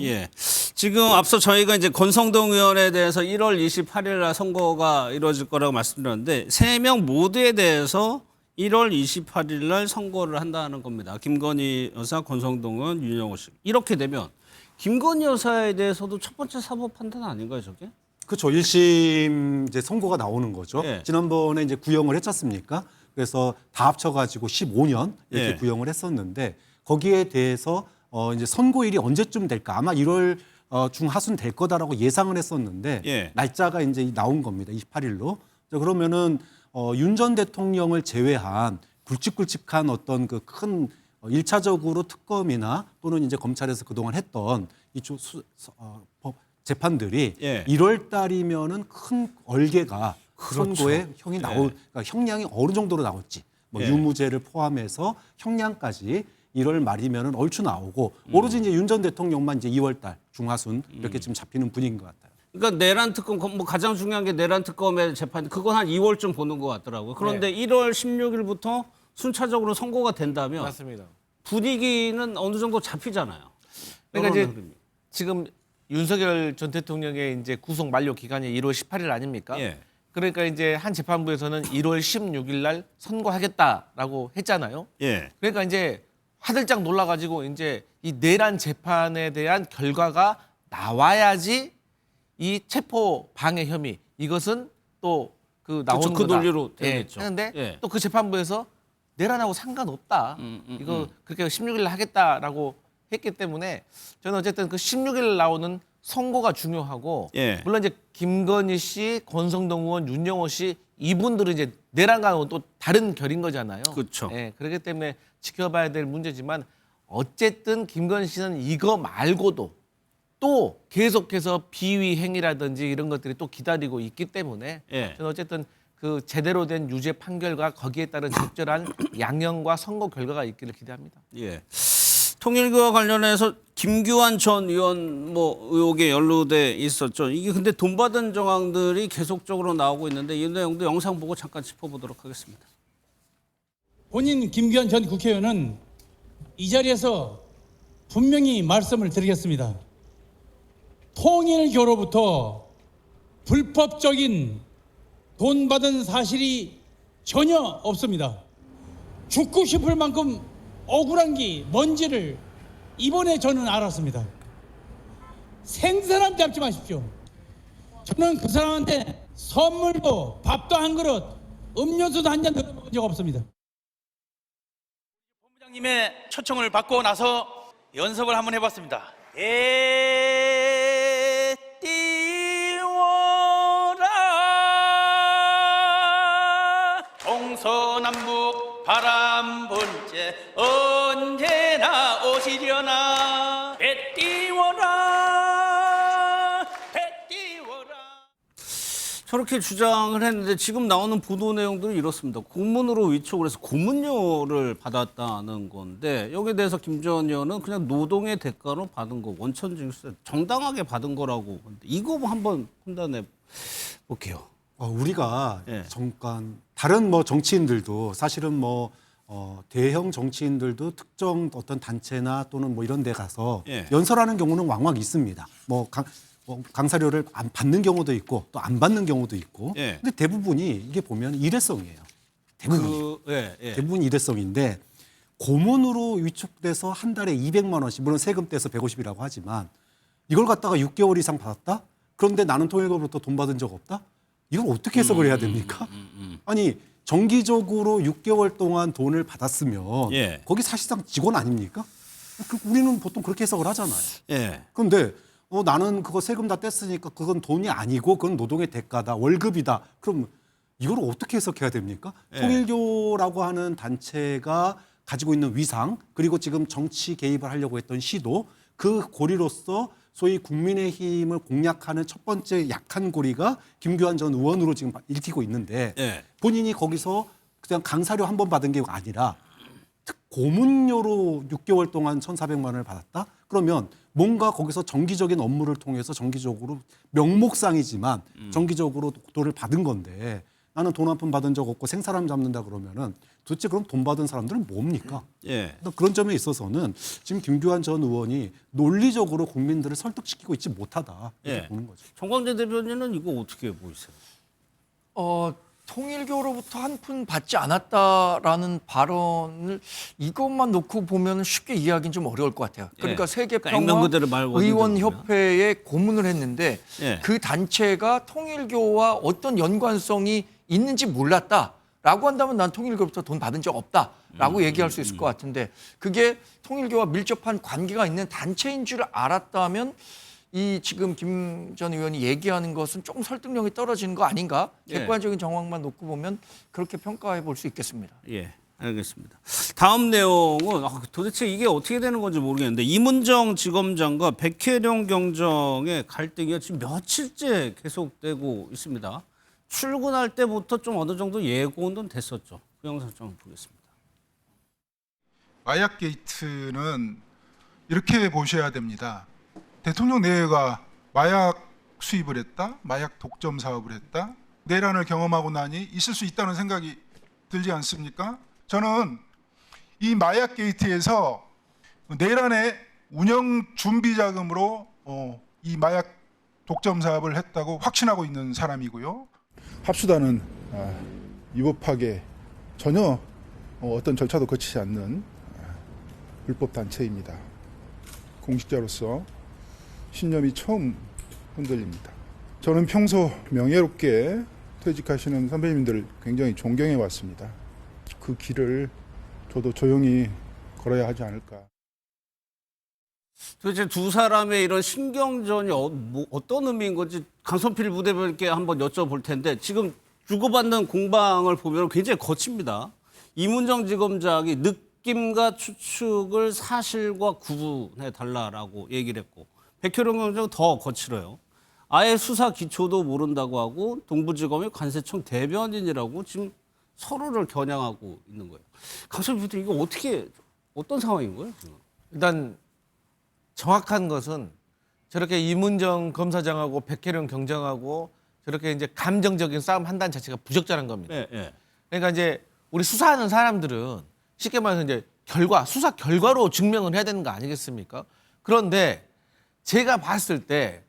지금 앞서 저희가 이제 권성동 의원에 대해서 1월 28일 날 선고가 이루어질 거라고 말씀드렸는데 3명 모두에 대해서 1월 28일 날 선고를 한다는 겁니다. 김건희 여사, 권성동 의원, 윤영호 씨. 이렇게 되면 김건희 여사에 대해서도 첫 번째 사법 판단 아닌가요, 저게? 그렇죠. 1심 이제 선고가 나오는 거죠. 지난번에 이제 구형을 했지 않습니까? 그래서 다 합쳐가지고 15년 이렇게 구형을 했었는데 거기에 대해서 이제 선고일이 언제쯤 될까? 아마 1월 중하순 될 거다라고 예상을 했었는데 날짜가 이제 나온 겁니다. 28일로. 그러면은 윤 전 대통령을 제외한 굵직굵직한 어떤 그 큰 1차적으로 특검이나 또는 이제 검찰에서 그동안 했던 이 재판들이 1월 달이면은 큰 얼개가 선고에 형이 그러니까 형량이 어느 정도로 나올지 뭐 유무죄를 포함해서 형량까지 1월 말이면은 얼추 나오고 오로지 이제 윤 전 대통령만 이제 2월 달 중하순 이렇게 지금 잡히는 분위기인 것 같아요. 그러니까 내란 특검 뭐 가장 중요한 게 내란 특검의 재판 그건 한 2월쯤 보는 것 같더라고요. 그런데 1월 16일부터 순차적으로 선고가 된다면 맞습니다. 분위기는 어느 정도 잡히잖아요. 그러니까 이제 지금 윤석열 전 대통령의 이제 구속 만료 기간이 1월 18일 아닙니까? 그러니까 이제 한 재판부에서는 1월 16일 날 선고하겠다라고 했잖아요. 그러니까 이제 화들짝 놀라가지고 이제 이 내란 재판에 대한 결과가 나와야지 이 체포 방해 혐의 이것은 또 그 나오는 그 거다. 논리로 되겠죠. 했는데 또 그 재판부에서 내란하고 상관없다. 이거 그렇게 16일 하겠다라고 했기 때문에 저는 어쨌든 그 16일 나오는 선고가 중요하고 물론 이제 김건희 씨, 권성동 의원, 윤영호 씨 이분들은 이제 내란과는 또 다른 결인 거잖아요. 그렇죠. 그렇기 때문에 지켜봐야 될 문제지만 어쨌든 김건희 씨는 이거 말고도 또 계속해서 비위 행위라든지 이런 것들이 또 기다리고 있기 때문에 저는 어쨌든 그 제대로 된 유죄 판결과 거기에 따른 적절한 양형과 선고 결과가 있기를 기대합니다. 통일교와 관련해서 김규환 전 의원 뭐 의혹에 연루돼 있었죠. 이게 근데 돈 받은 정황들이 계속적으로 나오고 있는데 이 내용도 영상 보고 잠깐 짚어보도록 하겠습니다. 본인 김규환 전 국회의원은 이 자리에서 분명히 말씀을 드리겠습니다. 통일교로부터 불법적인 돈 받은 사실이 전혀 없습니다. 죽고 싶을 만큼 억울한 게 뭔지를 이번에 저는 알았습니다. 생사람 잡지 마십시오. 저는 그 사람한테 선물도 밥도 한 그릇, 음료수도 한 잔 들어먹은 적 없습니다. 본부장님의 초청을 받고 나서 연습을 한번 해봤습니다. 띄워라 동서남북 바람 불제 언제나 오시려나 배 띄워라 저렇게 주장을 했는데 지금 나오는 보도 내용들은 이렇습니다. 공문으로 위촉을 해서 고문료를 받았다는 건데 여기에 대해서 김 전 의원은 그냥 노동의 대가로 받은 거 원천징수 정당하게 받은 거라고. 이거 한번 판단해 볼게요. 우리가 잠깐 다른 뭐 정치인들도 사실은 뭐 대형 정치인들도 특정 어떤 단체나 또는 뭐 이런 데 가서 연설하는 경우는 왕왕 있습니다. 뭐 강사료를 안 받는 경우도 있고 또 안 받는 경우도 있고. 근데 대부분이 이게 보면 일회성이에요. 대부분 일회성인데 고문으로 위촉돼서 한 달에 200만 원씩 물론 세금 떼서 150이라고 하지만 이걸 갖다가 6개월 이상 받았다? 그런데 나는 통일교로부터 돈 받은 적 없다? 이걸 어떻게 해석을 해야 됩니까? 아니 정기적으로 6개월 동안 돈을 받았으면 거기 사실상 직원 아닙니까? 우리는 보통 그렇게 해석을 하잖아요. 그런데 나는 그거 세금 다 뗐으니까 그건 돈이 아니고 그건 노동의 대가다, 월급이다. 그럼 이걸 어떻게 해석해야 됩니까? 통일교라고 하는 단체가 가지고 있는 위상 그리고 지금 정치 개입을 하려고 했던 시도 그 고리로서 소위 국민의힘을 공략하는 첫 번째 약한 고리가 김규환 전 의원으로 지금 읽히고 있는데 예. 본인이 거기서 그냥 강사료 한 번 받은 게 아니라 고문료로 6개월 동안 1,400만 원을 받았다? 그러면 뭔가 거기서 정기적인 업무를 통해서 정기적으로 명목상이지만 정기적으로 돈을 받은 건데 나는 돈 한 푼 받은 적 없고 생사람 잡는다 그러면은 도대체 그럼 돈 받은 사람들은 뭡니까? 예. 그런 점에 있어서는 지금 김규환 전 의원이 논리적으로 국민들을 설득시키고 있지 못하다 이렇게 예. 보는 거죠. 정광재 대변인은 이거 어떻게 보이세요? 통일교로부터 한 푼 받지 않았다라는 발언을 이것만 놓고 보면 쉽게 이해하기는 좀 어려울 것 같아요. 그러니까 예. 세계평화 액면 그대로 말 의원협회에 고문을 했는데 예. 그 단체가 통일교와 어떤 연관성이 있는지 몰랐다라고 한다면 난 통일교로부터 돈 받은 적 없다라고 얘기할 수 있을 것 같은데 그게 통일교와 밀접한 관계가 있는 단체인 줄 알았다면 이 지금 김 전 의원이 얘기하는 것은 조금 설득력이 떨어지는 거 아닌가? 예. 객관적인 정황만 놓고 보면 그렇게 평가해 볼 수 있겠습니다. 예, 알겠습니다. 다음 내용은 도대체 이게 어떻게 되는 건지 모르겠는데 이문정 지검장과 백혜령 경정의 갈등이 지금 며칠째 계속되고 있습니다. 출근할 때부터 좀 어느 정도 예고는 됐었죠. 그 영상 좀 보겠습니다. 마약 게이트는 이렇게 보셔야 됩니다. 대통령 내외가 마약 수입을 했다, 마약 독점 사업을 했다, 내란을 경험하고 나니 있을 수 있다는 생각이 들지 않습니까? 저는 이 마약 게이트에서 내란의 운영 준비 자금으로 이 마약 독점 사업을 했다고 확신하고 있는 사람이고요. 합수단은 위법하게 전혀 어떤 절차도 거치지 않는 불법 단체입니다. 공직자로서 신념이 처음 흔들립니다. 저는 평소 명예롭게 퇴직하시는 선배님들을 굉장히 존경해 왔습니다. 그 길을 저도 조용히 걸어야 하지 않을까. 도대체 두 사람의 이런 신경전이 어떤 의미인 건지 강선필 부대변인께 한번 여쭤볼 텐데 지금 주고받는 공방을 보면 굉장히 거칩니다. 이문정 지검장이 느낌과 추측을 사실과 구분해 달라라고 얘기를 했고 백혜령 경장은 더 거칠어요. 아예 수사 기초도 모른다고 하고 동부지검의 관세청 대변인이라고 지금 서로를 겨냥하고 있는 거예요. 강선필 부대 이거 어떤 상황인 거예요? 지금? 일단 정확한 것은 저렇게 이문정 검사장하고 백혜령 경장하고 저렇게 이제 감정적인 싸움 한다는 자체가 부적절한 겁니다. 예, 예. 그러니까 이제 우리 수사하는 사람들은 쉽게 말해서 이제 수사 결과로 증명을 해야 되는 거 아니겠습니까? 그런데 제가 봤을 때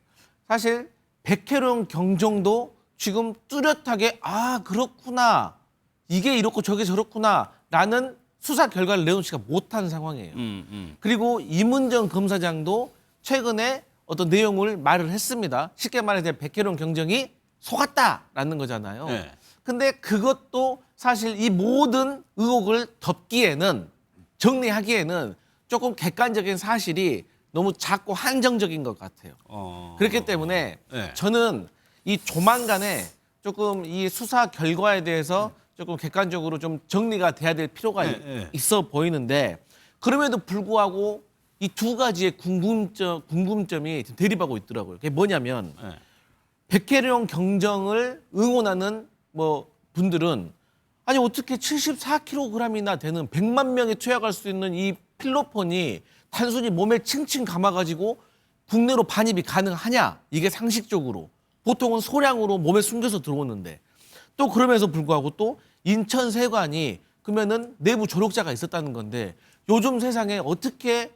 사실 백혜령 경정도 지금 뚜렷하게 그렇구나 이게 이렇고 저게 저렇구나라는 수사 결과를 내놓지가 못한 상황이에요. 그리고 이문정 검사장도 최근에 어떤 내용을 말을 했습니다. 쉽게 말해서 백혜령 경정이 속았다라는 거잖아요. 네. 근데 그것도 사실 이 모든 의혹을 덮기에는 정리하기에는 조금 객관적인 사실이 너무 작고 한정적인 것 같아요. 그렇기 때문에 네. 저는 이 조만간에 조금 이 수사 결과에 대해서 조금 객관적으로 좀 정리가 돼야 될 필요가 있어 보이는데 그럼에도 불구하고 이 두 가지의 궁금점이 대립하고 있더라고요. 그게 뭐냐면 백혜령 경정을 응원하는 분들은 아니 어떻게 74kg이나 되는 100만 명이 투약할 수 있는 이 필로폰이 단순히 몸에 칭칭 감아가지고 국내로 반입이 가능하냐? 이게 상식적으로. 보통은 소량으로 몸에 숨겨서 들어오는데 또 그럼에도 불구하고 또 인천세관이 그러면은 내부 조력자가 있었다는 건데 요즘 세상에 어떻게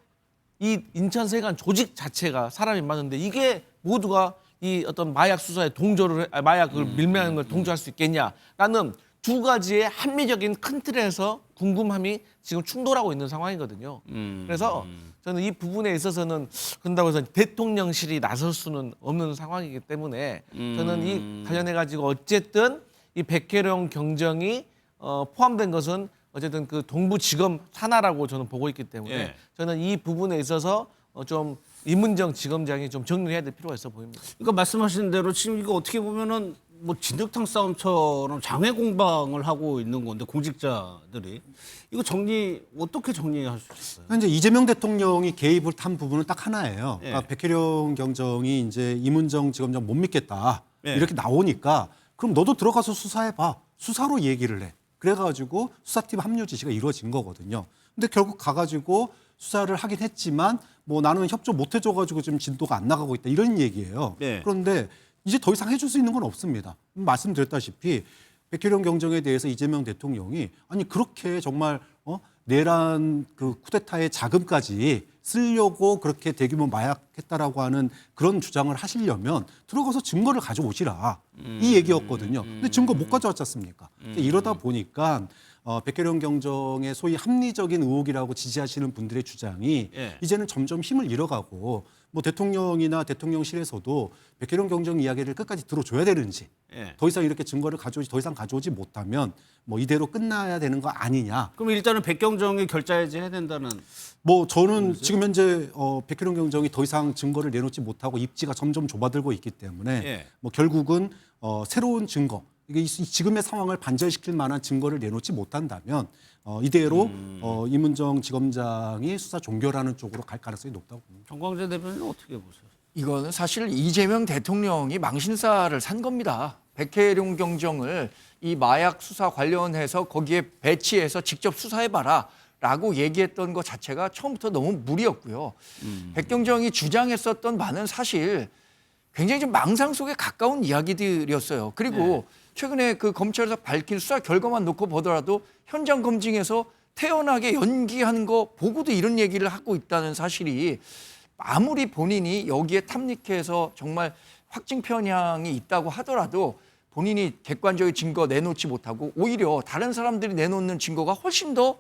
이 인천세관 조직 자체가 사람이 많은데 이게 모두가 이 어떤 마약 수사에 마약을 밀매하는 걸 동조할 수 있겠냐라는 두 가지의 합리적인 큰 틀에서 궁금함이 지금 충돌하고 있는 상황이거든요. 그래서 저는 이 부분에 있어서는 그런다고 해서 대통령실이 나설 수는 없는 상황이기 때문에 저는 이 관련해 가지고 어쨌든 이 백혜령 경정이 포함된 것은 어쨌든 그 동부지검 산하라고 저는 보고 있기 때문에 저는 이 부분에 있어서 좀 이문정 지검장이 좀 정리해야 될 필요가 있어 보입니다. 그러니까 말씀하신 대로 지금 이거 어떻게 보면은 뭐 진흙탕 싸움처럼 장외 공방을 하고 있는 건데 공직자들이 이거 어떻게 정리할 수 있어요? 이제 이재명 대통령이 개입을 한 부분은 딱 하나예요. 예. 백혜령 경정이 이제 이문정 지검장 못 믿겠다 예. 이렇게 나오니까 그럼 너도 들어가서 수사해봐. 수사로 얘기를 해. 그래가지고 수사팀 합류 지시가 이루어진 거거든요. 근데 결국 가가지고 수사를 하긴 했지만 뭐 나는 협조 못 해줘가지고 지금 진도가 안 나가고 있다 이런 얘기예요. 예. 그런데 이제 더 이상 해줄 수 있는 건 없습니다. 말씀드렸다시피 백혜령 경정에 대해서 이재명 대통령이 아니 그렇게 정말 내란 그 쿠데타의 자금까지 쓰려고 그렇게 대규모 마약했다라고 하는 그런 주장을 하시려면 들어가서 증거를 가져오시라 이 얘기였거든요. 근데 증거 못 가져왔지 않습니까? 이러다 보니까 백혜령 경정의 소위 합리적인 의혹이라고 지지하시는 분들의 주장이 예. 이제는 점점 힘을 잃어가고 뭐 대통령이나 대통령실에서도 백혜령 경정 이야기를 끝까지 들어줘야 되는지 예. 더 이상 이렇게 증거를 더 이상 가져오지 못하면 뭐 이대로 끝나야 되는 거 아니냐. 그럼 일단은 백경정이 결자해지 해야 된다는. 뭐 저는 지금 현재 백혜령 경정이 더 이상 증거를 내놓지 못하고 입지가 점점 좁아들고 있기 때문에 예. 뭐 결국은 새로운 증거 이게 지금의 상황을 반전시킬 만한 증거를 내놓지 못한다면 이대로 이문정 지검장이 수사 종결하는 쪽으로 갈 가능성이 높다고 봅니다. 정광재 대변인 어떻게 보세요? 이거는 사실 이재명 대통령이 망신살을 산 겁니다. 백혜령 경정을 이 마약 수사 관련해서 거기에 배치해서 직접 수사해봐라 라고 얘기했던 것 자체가 처음부터 너무 무리였고요. 백경정이 주장했었던 바는 사실 굉장히 좀 망상 속에 가까운 이야기들이었어요. 그리고 최근에 그 검찰에서 밝힌 수사 결과만 놓고 보더라도 현장 검증에서 태연하게 연기하는 거 보고도 이런 얘기를 하고 있다는 사실이 아무리 본인이 여기에 탐닉해서 정말 확증 편향이 있다고 하더라도 본인이 객관적인 증거 내놓지 못하고 오히려 다른 사람들이 내놓는 증거가 훨씬 더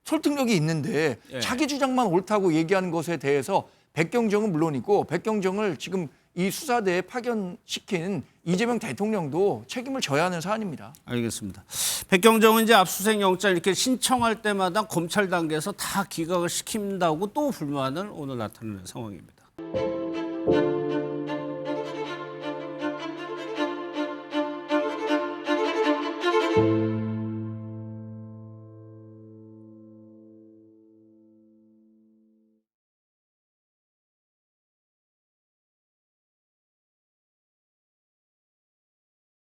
설득력이 있는데 예. 자기 주장만 옳다고 얘기하는 것에 대해서 백경정은 물론이고 백경정을 지금 이 수사대에 파견시킨 이재명 대통령도 책임을 져야 하는 사안입니다. 알겠습니다. 백경정은 이제 압수수색 영장 이렇게 신청할 때마다 검찰 단계에서 다 기각을 시킨다고 또 불만을 오늘 나타내는 상황입니다.